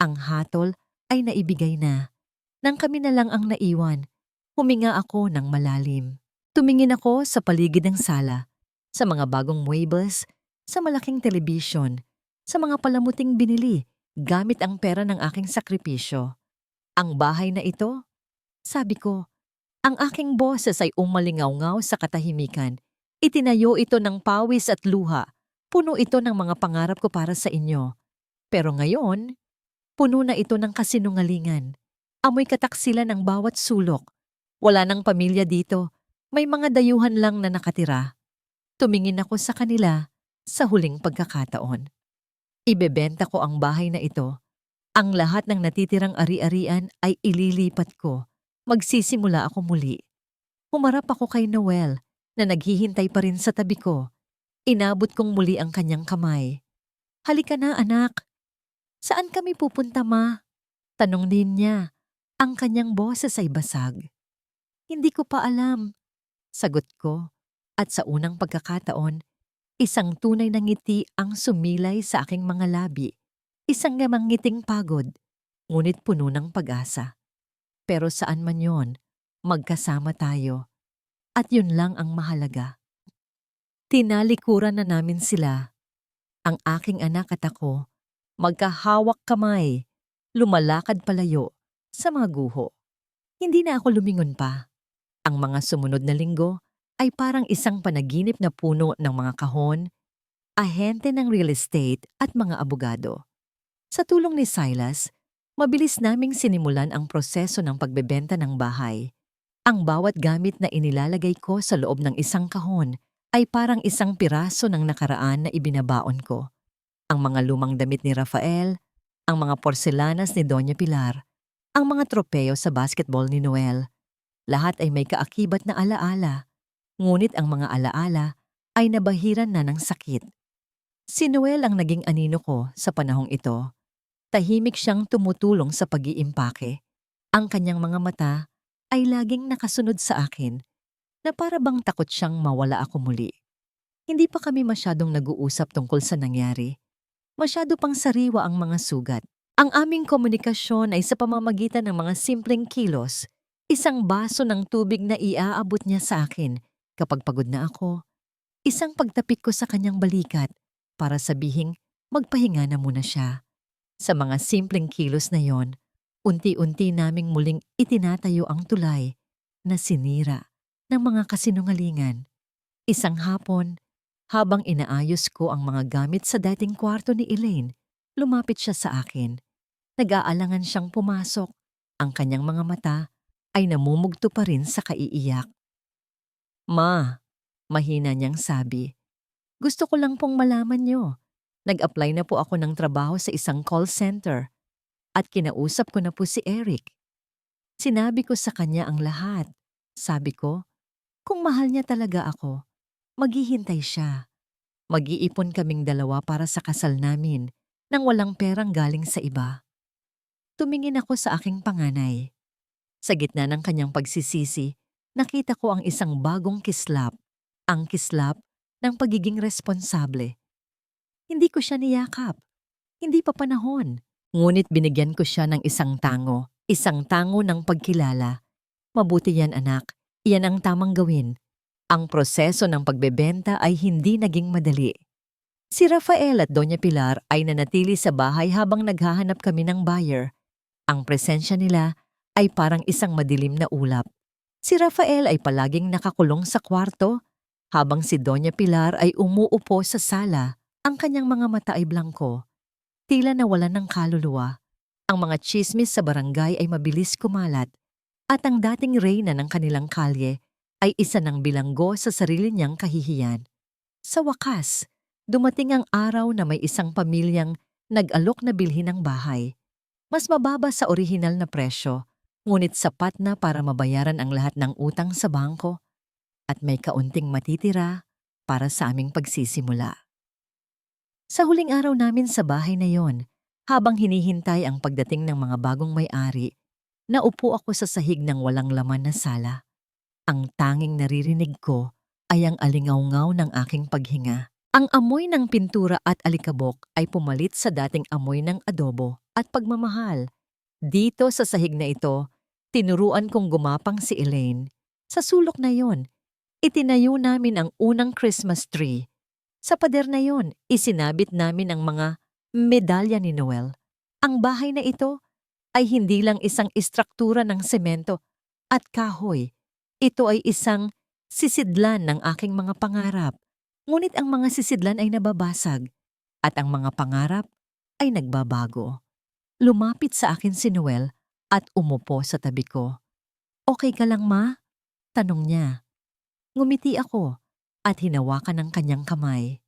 Speaker 1: Ang hatol ay naibigay na. Nang kami na lang ang naiwan, huminga ako ng malalim. Tumingin ako sa paligid ng sala, sa mga bagong muebles, sa malaking telebisyon, sa mga palamuting binili gamit ang pera ng aking sakripisyo. Ang bahay na ito, sabi ko, ang aking boses ay umalingaw-ngaw sa katahimikan. Itinayo ito ng pawis at luha. Puno ito ng mga pangarap ko para sa inyo. Pero ngayon, puno na ito ng kasinungalingan. Amoy kataksilan ng bawat sulok. Wala nang pamilya dito. May mga dayuhan lang na nakatira. Tumingin ako sa kanila sa huling pagkakataon. Ibebenta ko ang bahay na ito. Ang lahat ng natitirang ari-arian ay ililipat ko. Magsisimula ako muli. Humarap ako kay Noel na naghihintay pa rin sa tabi ko. Inabot kong muli ang kanyang kamay. Halika na, anak. Saan kami pupunta, ma? Tanong din niya. Ang kanyang boses ay basag. Hindi ko pa alam. Sagot ko. At sa unang pagkakataon, isang tunay na ngiti ang sumilay sa aking mga labi. Isang namang ngiting pagod, ngunit puno ng pag-asa. Pero saan man yon, magkasama tayo. At yun lang ang mahalaga. Tinalikuran na namin sila. Ang aking anak at ako, magkahawak kamay, lumalakad palayo sa mga guho. Hindi na ako lumingon pa. Ang mga sumunod na linggo ay parang isang panaginip na puno ng mga kahon, ahente ng real estate at mga abogado. Sa tulong ni Silas, mabilis naming sinimulan ang proseso ng pagbebenta ng bahay. Ang bawat gamit na inilalagay ko sa loob ng isang kahon ay parang isang piraso ng nakaraan na ibinabaon ko. Ang mga lumang damit ni Rafael, ang mga porselanas ni Doña Pilar, ang mga tropeo sa basketball ni Noel. Lahat ay may kaakibat na alaala, ngunit ang mga alaala ay nabahiran na ng sakit. Si Noel ang naging anino ko sa panahong ito. Tahimik siyang tumutulong sa pag-iimpake. Ang kanyang mga mata ay laging nakasunod sa akin na para bang takot siyang mawala ako muli. Hindi pa kami masyadong nag-uusap tungkol sa nangyari. Masyado pang sariwa ang mga sugat. Ang aming komunikasyon ay sa pamamagitan ng mga simpleng kilos, isang baso ng tubig na iaabot niya sa akin kapag pagod na ako, isang pagtapik ko sa kanyang balikat para sabihing magpahinga na muna siya. Sa mga simpleng kilos na yon, unti-unti naming muling itinatayo ang tulay na sinira ng mga kasinungalingan. Isang hapon, habang inaayos ko ang mga gamit sa dating kwarto ni Elaine, lumapit siya sa akin. Nag-aalangan siyang pumasok. Ang kanyang mga mata ay namumugto pa rin sa kaiiyak. Ma, mahina niyang sabi, gusto ko lang pong malaman niyo. Nag-apply na po ako ng trabaho sa isang call center at kinausap ko na po si Eric. Sinabi ko sa kanya ang lahat. Sabi ko, kung mahal niya talaga ako, maghihintay siya. Mag-iipon kaming dalawa para sa kasal namin nang walang perang galing sa iba. Tumingin ako sa aking panganay. Sa gitna ng kanyang pagsisisi, nakita ko ang isang bagong kislap, ang kislap ng pagiging responsable. Hindi ko siya niyakap. Hindi pa panahon. Ngunit binigyan ko siya ng isang tango ng pagkilala. Mabuti yan, anak. Iyan ang tamang gawin. Ang proseso ng pagbebenta ay hindi naging madali. Si Rafael at Doña Pilar ay nanatili sa bahay habang naghahanap kami ng buyer. Ang presensya nila ay parang isang madilim na ulap. Si Rafael ay palaging nakakulong sa kwarto, habang si Doña Pilar ay umuupo sa sala. Ang kanyang mga mata ay blangko, tila nawalan ng kaluluwa. Ang mga tsismis sa barangay ay mabilis kumalat, at ang dating reyna ng kanilang kalye ay isa ng bilanggo sa sarili niyang kahihiyan. Sa wakas, dumating ang araw na may isang pamilyang nag-alok na bilhin ng bahay. Mas mababa sa orihinal na presyo, ngunit sapat na para mabayaran ang lahat ng utang sa bangko at may kaunting matitira para sa aming pagsisimula. Sa huling araw namin sa bahay na yon, habang hinihintay ang pagdating ng mga bagong may-ari, naupo ako sa sahig ng walang laman na sala. Ang tanging naririnig ko ay ang alingawngaw ng aking paghinga. Ang amoy ng pintura at alikabok ay pumalit sa dating amoy ng adobo at pagmamahal. Dito sa sahig na ito, tinuruan kong gumapang si Elaine. Sa sulok na yon, itinayo namin ang unang Christmas tree. Sa pader na yon, isinabit namin ang mga medalya ni Noel. Ang bahay na ito ay hindi lang isang istruktura ng semento at kahoy. Ito ay isang sisidlan ng aking mga pangarap. Ngunit ang mga sisidlan ay nababasag at ang mga pangarap ay nagbabago. Lumapit sa akin si Noel at umupo sa tabi ko. "Okay ka lang, ma?" tanong niya. Ngumiti ako at hinawakan ang kanyang kamay.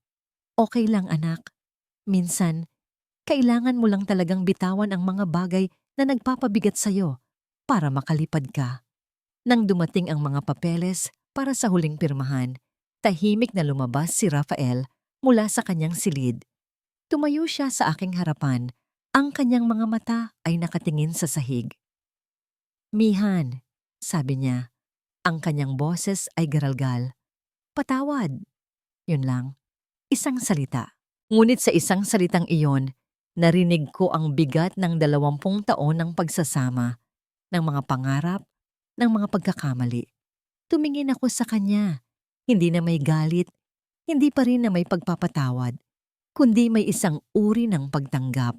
Speaker 1: "Okay lang, anak. Minsan, kailangan mo lang talagang bitawan ang mga bagay na nagpapabigat sa'yo para makalipad ka." Nang dumating ang mga papeles para sa huling pirmahan, tahimik na lumabas si Rafael mula sa kanyang silid. Tumayo siya sa aking harapan. Ang kanyang mga mata ay nakatingin sa sahig. "Mihan," sabi niya. Ang kanyang boses ay garalgal. "Patawad." Yun lang. Isang salita. Ngunit sa isang salitang iyon, narinig ko ang bigat ng 20 taon ng pagsasama, ng mga pangarap, ng mga pagkakamali. Tumingin ako sa kanya, hindi na may galit, hindi pa rin na may pagpapatawad, kundi may isang uri ng pagtanggap.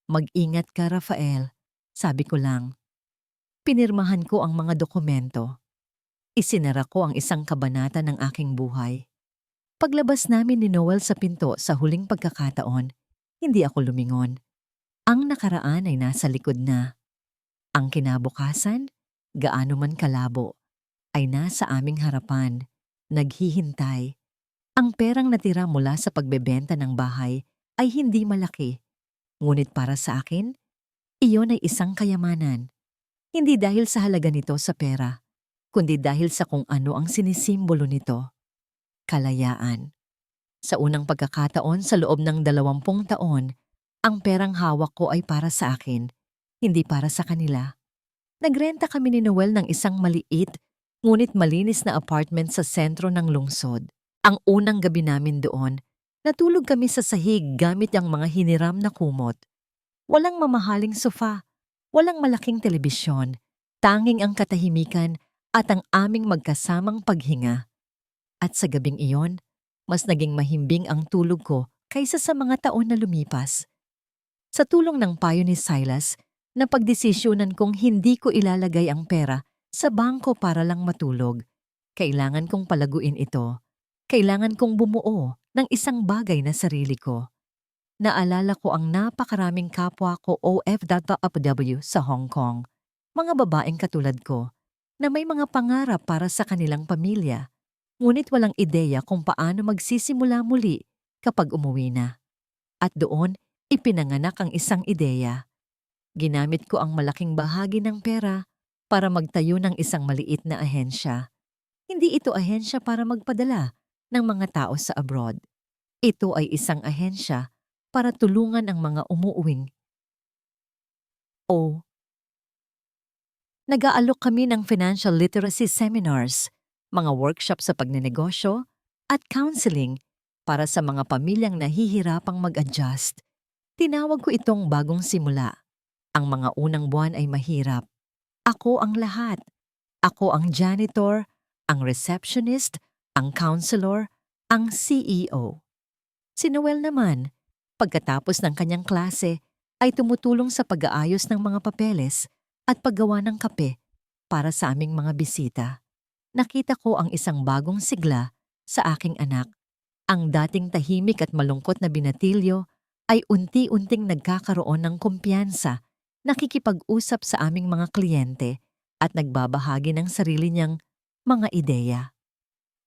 Speaker 1: "Mag-ingat ka, Rafael," sabi ko lang. Pinirmahan ko ang mga dokumento. Isinara ko ang isang kabanata ng aking buhay. Paglabas namin ni Noel sa pinto sa huling pagkakataon, hindi ako lumingon. Ang nakaraan ay nasa likod na. Ang kinabukasan, gaano man kalabo, ay nasa aming harapan, naghihintay. Ang perang natira mula sa pagbebenta ng bahay ay hindi malaki. Ngunit para sa akin, iyon ay isang kayamanan. Hindi dahil sa halaga nito sa pera, kundi dahil sa kung ano ang sinisimbolo nito. Kalayaan. Sa unang pagkakataon sa loob ng 20 taon, ang perang hawak ko ay para sa akin, hindi para sa kanila. Nagrenta kami ni Noel ng isang maliit, ngunit malinis na apartment sa sentro ng lungsod. Ang unang gabi namin doon, natulog kami sa sahig gamit ang mga hiniram na kumot. Walang mamahaling sofa, walang malaking telebisyon, tanging ang katahimikan at ang aming magkasamang paghinga. At sa gabing iyon, mas naging mahimbing ang tulog ko kaysa sa mga taon na lumipas. Sa tulong ng payo ni Silas, napagdesisyonan kong hindi ko ilalagay ang pera sa bangko para lang matulog. Kailangan kong palaguin ito. Kailangan kong bumuo ng isang bagay na sarili ko. Naalala ko ang napakaraming kapwa ko OFW sa Hong Kong, mga babaeng katulad ko, na may mga pangarap para sa kanilang pamilya, ngunit walang ideya kung paano magsisimula muli kapag umuwi na. At doon, ipinanganak ang isang ideya. Ginamit ko ang malaking bahagi ng pera para magtayo ng isang maliit na ahensya. Hindi ito ahensya para magpadala ng mga tao sa abroad. Ito ay isang ahensya para tulungan ang mga umuuwing. Nag-aalok kami ng financial literacy seminars, mga workshop sa pagnenegosyo, at counseling para sa mga pamilyang nahihirapang mag-adjust. Tinawag ko itong bagong simula. Ang mga unang buwan ay mahirap. Ako ang lahat. Ako ang janitor, ang receptionist, ang counselor, ang CEO. Si Noel naman, pagkatapos ng kanyang klase, ay tumutulong sa pag-aayos ng mga papeles at paggawa ng kape para sa aming mga bisita. Nakita ko ang isang bagong sigla sa aking anak. Ang dating tahimik at malungkot na binatilyo ay unti-unting nagkakaroon ng kumpiyansa, nakikipag-usap sa aming mga kliyente at nagbabahagi ng sarili niyang mga ideya.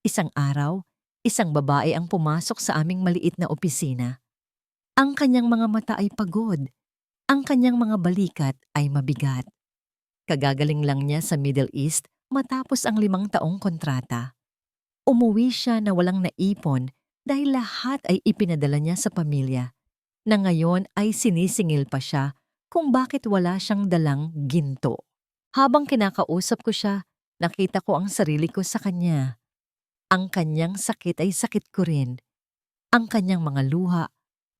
Speaker 1: Isang araw, isang babae ang pumasok sa aming maliit na opisina. Ang kanyang mga mata ay pagod. Ang kanyang mga balikat ay mabigat. Kagagaling lang niya sa Middle East matapos ang 5 taong kontrata. Umuwi siya na walang naipon dahil lahat ay ipinadala niya sa pamilya, na ngayon ay sinisingil pa siya kung bakit wala siyang dalang ginto. Habang kinakausap ko siya, nakita ko ang sarili ko sa kanya. Ang kanyang sakit ay sakit ko rin. Ang kanyang mga luha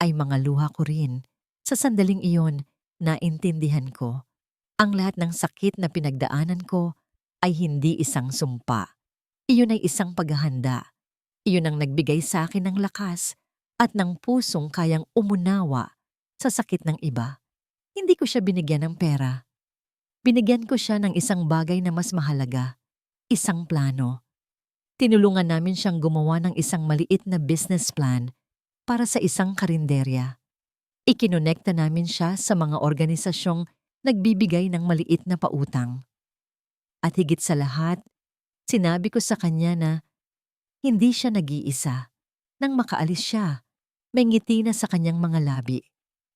Speaker 1: ay mga luha ko rin. Sa sandaling iyon, naintindihan ko. Ang lahat ng sakit na pinagdaanan ko ay hindi isang sumpa. Iyon ay isang paghahanda. Iyon ang nagbigay sa akin ng lakas at ng pusong kayang umunawa sa sakit ng iba. Hindi ko siya binigyan ng pera. Binigyan ko siya ng isang bagay na mas mahalaga, isang plano. Tinulungan namin siyang gumawa ng isang maliit na business plan para sa isang karinderya. Ikinonekta namin siya sa mga organisasyong nagbibigay ng maliit na pautang. At higit sa lahat, sinabi ko sa kanya na hindi siya nag-iisa. Nang makaalis siya, may ngiti na sa kanyang mga labi.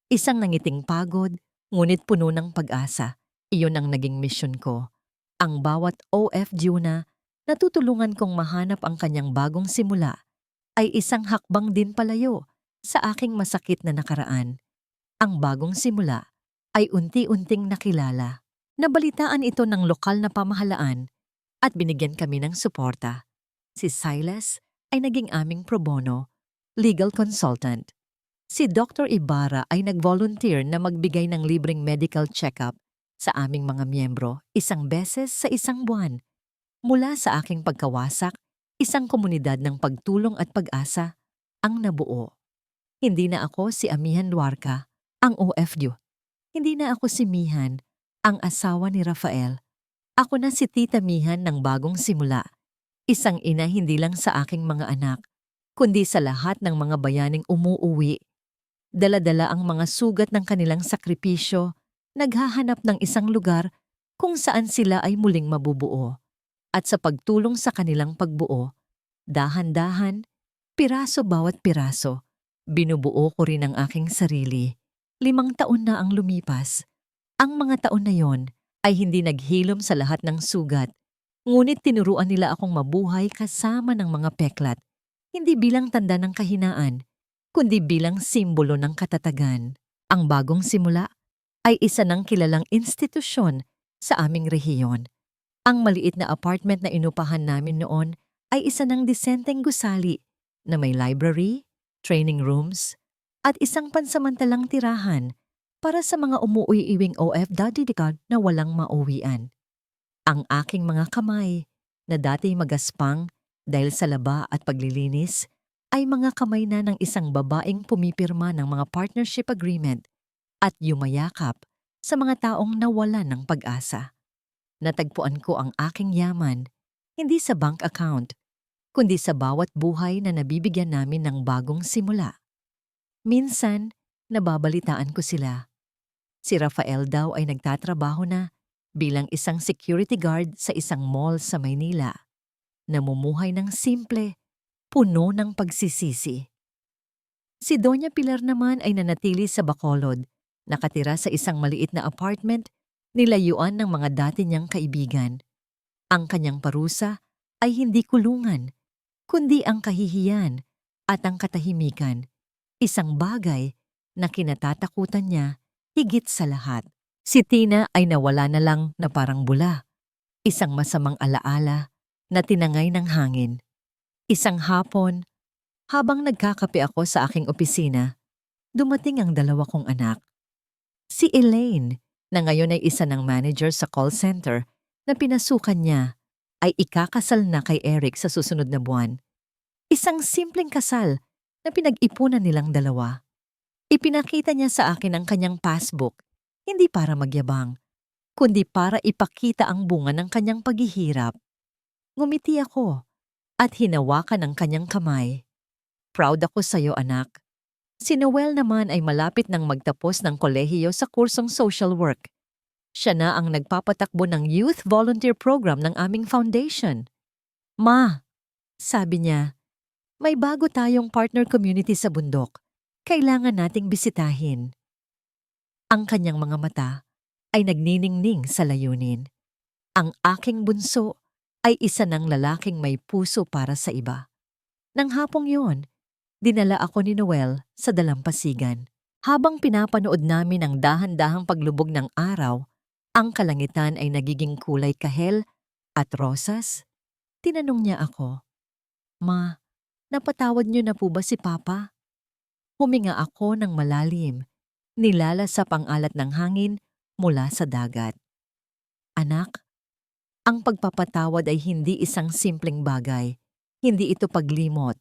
Speaker 1: Isang nangiting pagod, ngunit puno ng pag-asa. Iyon ang naging mission ko. Ang bawat OFW na natutulungan kong mahanap ang kanyang bagong simula ay isang hakbang din palayo sa aking masakit na nakaraan. Ang bagong simula ay unti-unting nakilala. Nabalitaan ito ng lokal na pamahalaan at binigyan kami ng suporta. Si Silas ay naging aming pro bono, legal consultant. Si Dr. Ibarra ay nag-volunteer na magbigay ng libreng medical check-up sa aming mga miyembro 1 beses sa 1 buwan. Mula sa aking pagkawasak, isang komunidad ng pagtulong at pag-asa ang nabuo. Hindi na ako si Amihan Luarca, ang OFW. Hindi na ako si Mihan, ang asawa ni Rafael. Ako na si Tita Mihan ng bagong simula. Isang ina hindi lang sa aking mga anak, kundi sa lahat ng mga bayaning umuuwi. Dala-dala ang mga sugat ng kanilang sakripisyo, naghahanap ng isang lugar kung saan sila ay muling mabubuo. At sa pagtulong sa kanilang pagbuo, dahan-dahan, piraso bawat piraso, binubuo ko rin ang aking sarili. 5 taon na ang lumipas. Ang mga taon na yon ay hindi naghilom sa lahat ng sugat, ngunit tinuruan nila akong mabuhay kasama ng mga peklat, hindi bilang tanda ng kahinaan, kundi bilang simbolo ng katatagan. Ang bagong simula ay isa ng kilalang institusyon sa aming rehiyon. Ang maliit na apartment na inupahan namin noon ay isa ng disenteng gusali na may library, training rooms, at isang pansamantalang tirahan para sa mga umuwi-iwing OFW na walang mauwian. Ang aking mga kamay, na dati magaspang dahil sa laba at paglilinis, ay mga kamay na ng isang babaeng pumipirma ng mga partnership agreement at yumayakap sa mga taong nawalan ng pag-asa. Natagpuan ko ang aking yaman, hindi sa bank account, kundi sa bawat buhay na nabibigyan namin ng bagong simula. Minsan, nababalitaan ko sila. Si Rafael daw ay nagtatrabaho na bilang isang security guard sa isang mall sa Maynila. Namumuhay ng simple, puno ng pagsisisi. Si Doña Pilar naman ay nanatili sa Bacolod, nakatira sa isang maliit na apartment, nilayuan ng mga dati niyang kaibigan. Ang kanyang parusa ay hindi kulungan, kundi ang kahihiyan at ang katahimikan, isang bagay na kinatatakutan niya higit sa lahat. Si Tina ay nawala na lang na parang bula, isang masamang alaala na tinangay ng hangin. Isang hapon, habang nagkakape ako sa aking opisina, dumating ang 2 kong anak. Si Elaine, na ngayon ay isa ng manager sa call center na pinasukan niya, ay ikakasal na kay Eric sa susunod na buwan. Isang simpleng kasal na pinag-ipunan nilang 2. Ipinakita niya sa akin ang kanyang passbook, hindi para magyabang, kundi para ipakita ang bunga ng kanyang paghihirap. Ngumiti ako at hinawakan ang kanyang kamay. Proud ako sa iyo, anak. Si Noel naman ay malapit nang magtapos ng kolehiyo sa kursong social work. Siya na ang nagpapatakbo ng youth volunteer program ng aming foundation. Ma, sabi niya, may bago tayong partner community sa bundok. Kailangan nating bisitahin. Ang kanyang mga mata ay nagniningning sa layunin. Ang aking bunso ay isa ng lalaking may puso para sa iba. Nang hapong yun, dinala ako ni Noel sa dalampasigan. Habang pinapanood namin ang dahan-dahang paglubog ng araw, ang kalangitan ay nagiging kulay kahel at rosas. Tinanong niya ako, Ma, napatawad niyo na po ba si Papa? Huminga ako ng malalim, nilalasap ang alat ng hangin mula sa dagat. Anak, ang pagpapatawad ay hindi isang simpleng bagay. Hindi ito paglimot.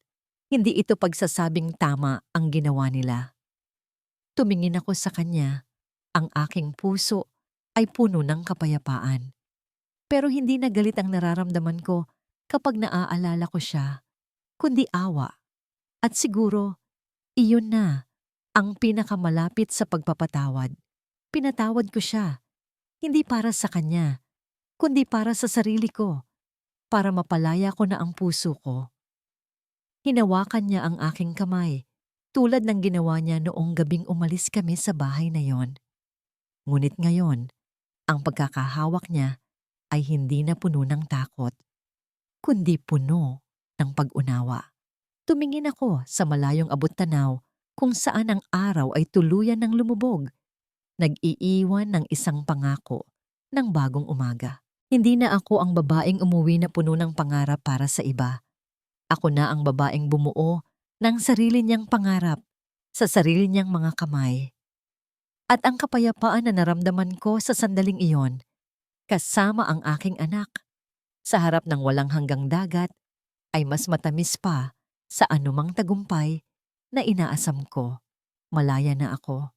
Speaker 1: Hindi ito pagsasabing tama ang ginawa nila. Tumingin ako sa kanya. Ang aking puso ay puno ng kapayapaan. Pero hindi na galit ang nararamdaman ko kapag naaalala ko siya, kundi awa. At siguro, iyon na ang pinakamalapit sa pagpapatawad. Pinatawad ko siya, hindi para sa kanya, kundi para sa sarili ko, para mapalaya ko na ang puso ko. Hinawakan niya ang aking kamay, tulad ng ginawa niya noong gabing umalis kami sa bahay na yon. Ngunit ngayon, ang pagkakahawak niya ay hindi na puno ng takot, kundi puno ng pag-unawa. Tumingin ako sa malayong abot-tanaw kung saan ang araw ay tuluyan ng lumubog, nag-iiwan ng isang pangako ng bagong umaga. Hindi na ako ang babaeng umuwi na puno ng pangarap para sa iba. Ako na ang babaeng bumuo ng sarili niyang pangarap sa sarili niyang mga kamay. At ang kapayapaan na naramdaman ko sa sandaling iyon, kasama ang aking anak, sa harap ng walang hanggang dagat, ay mas matamis pa sa anumang tagumpay na inaasam ko. Malaya na ako.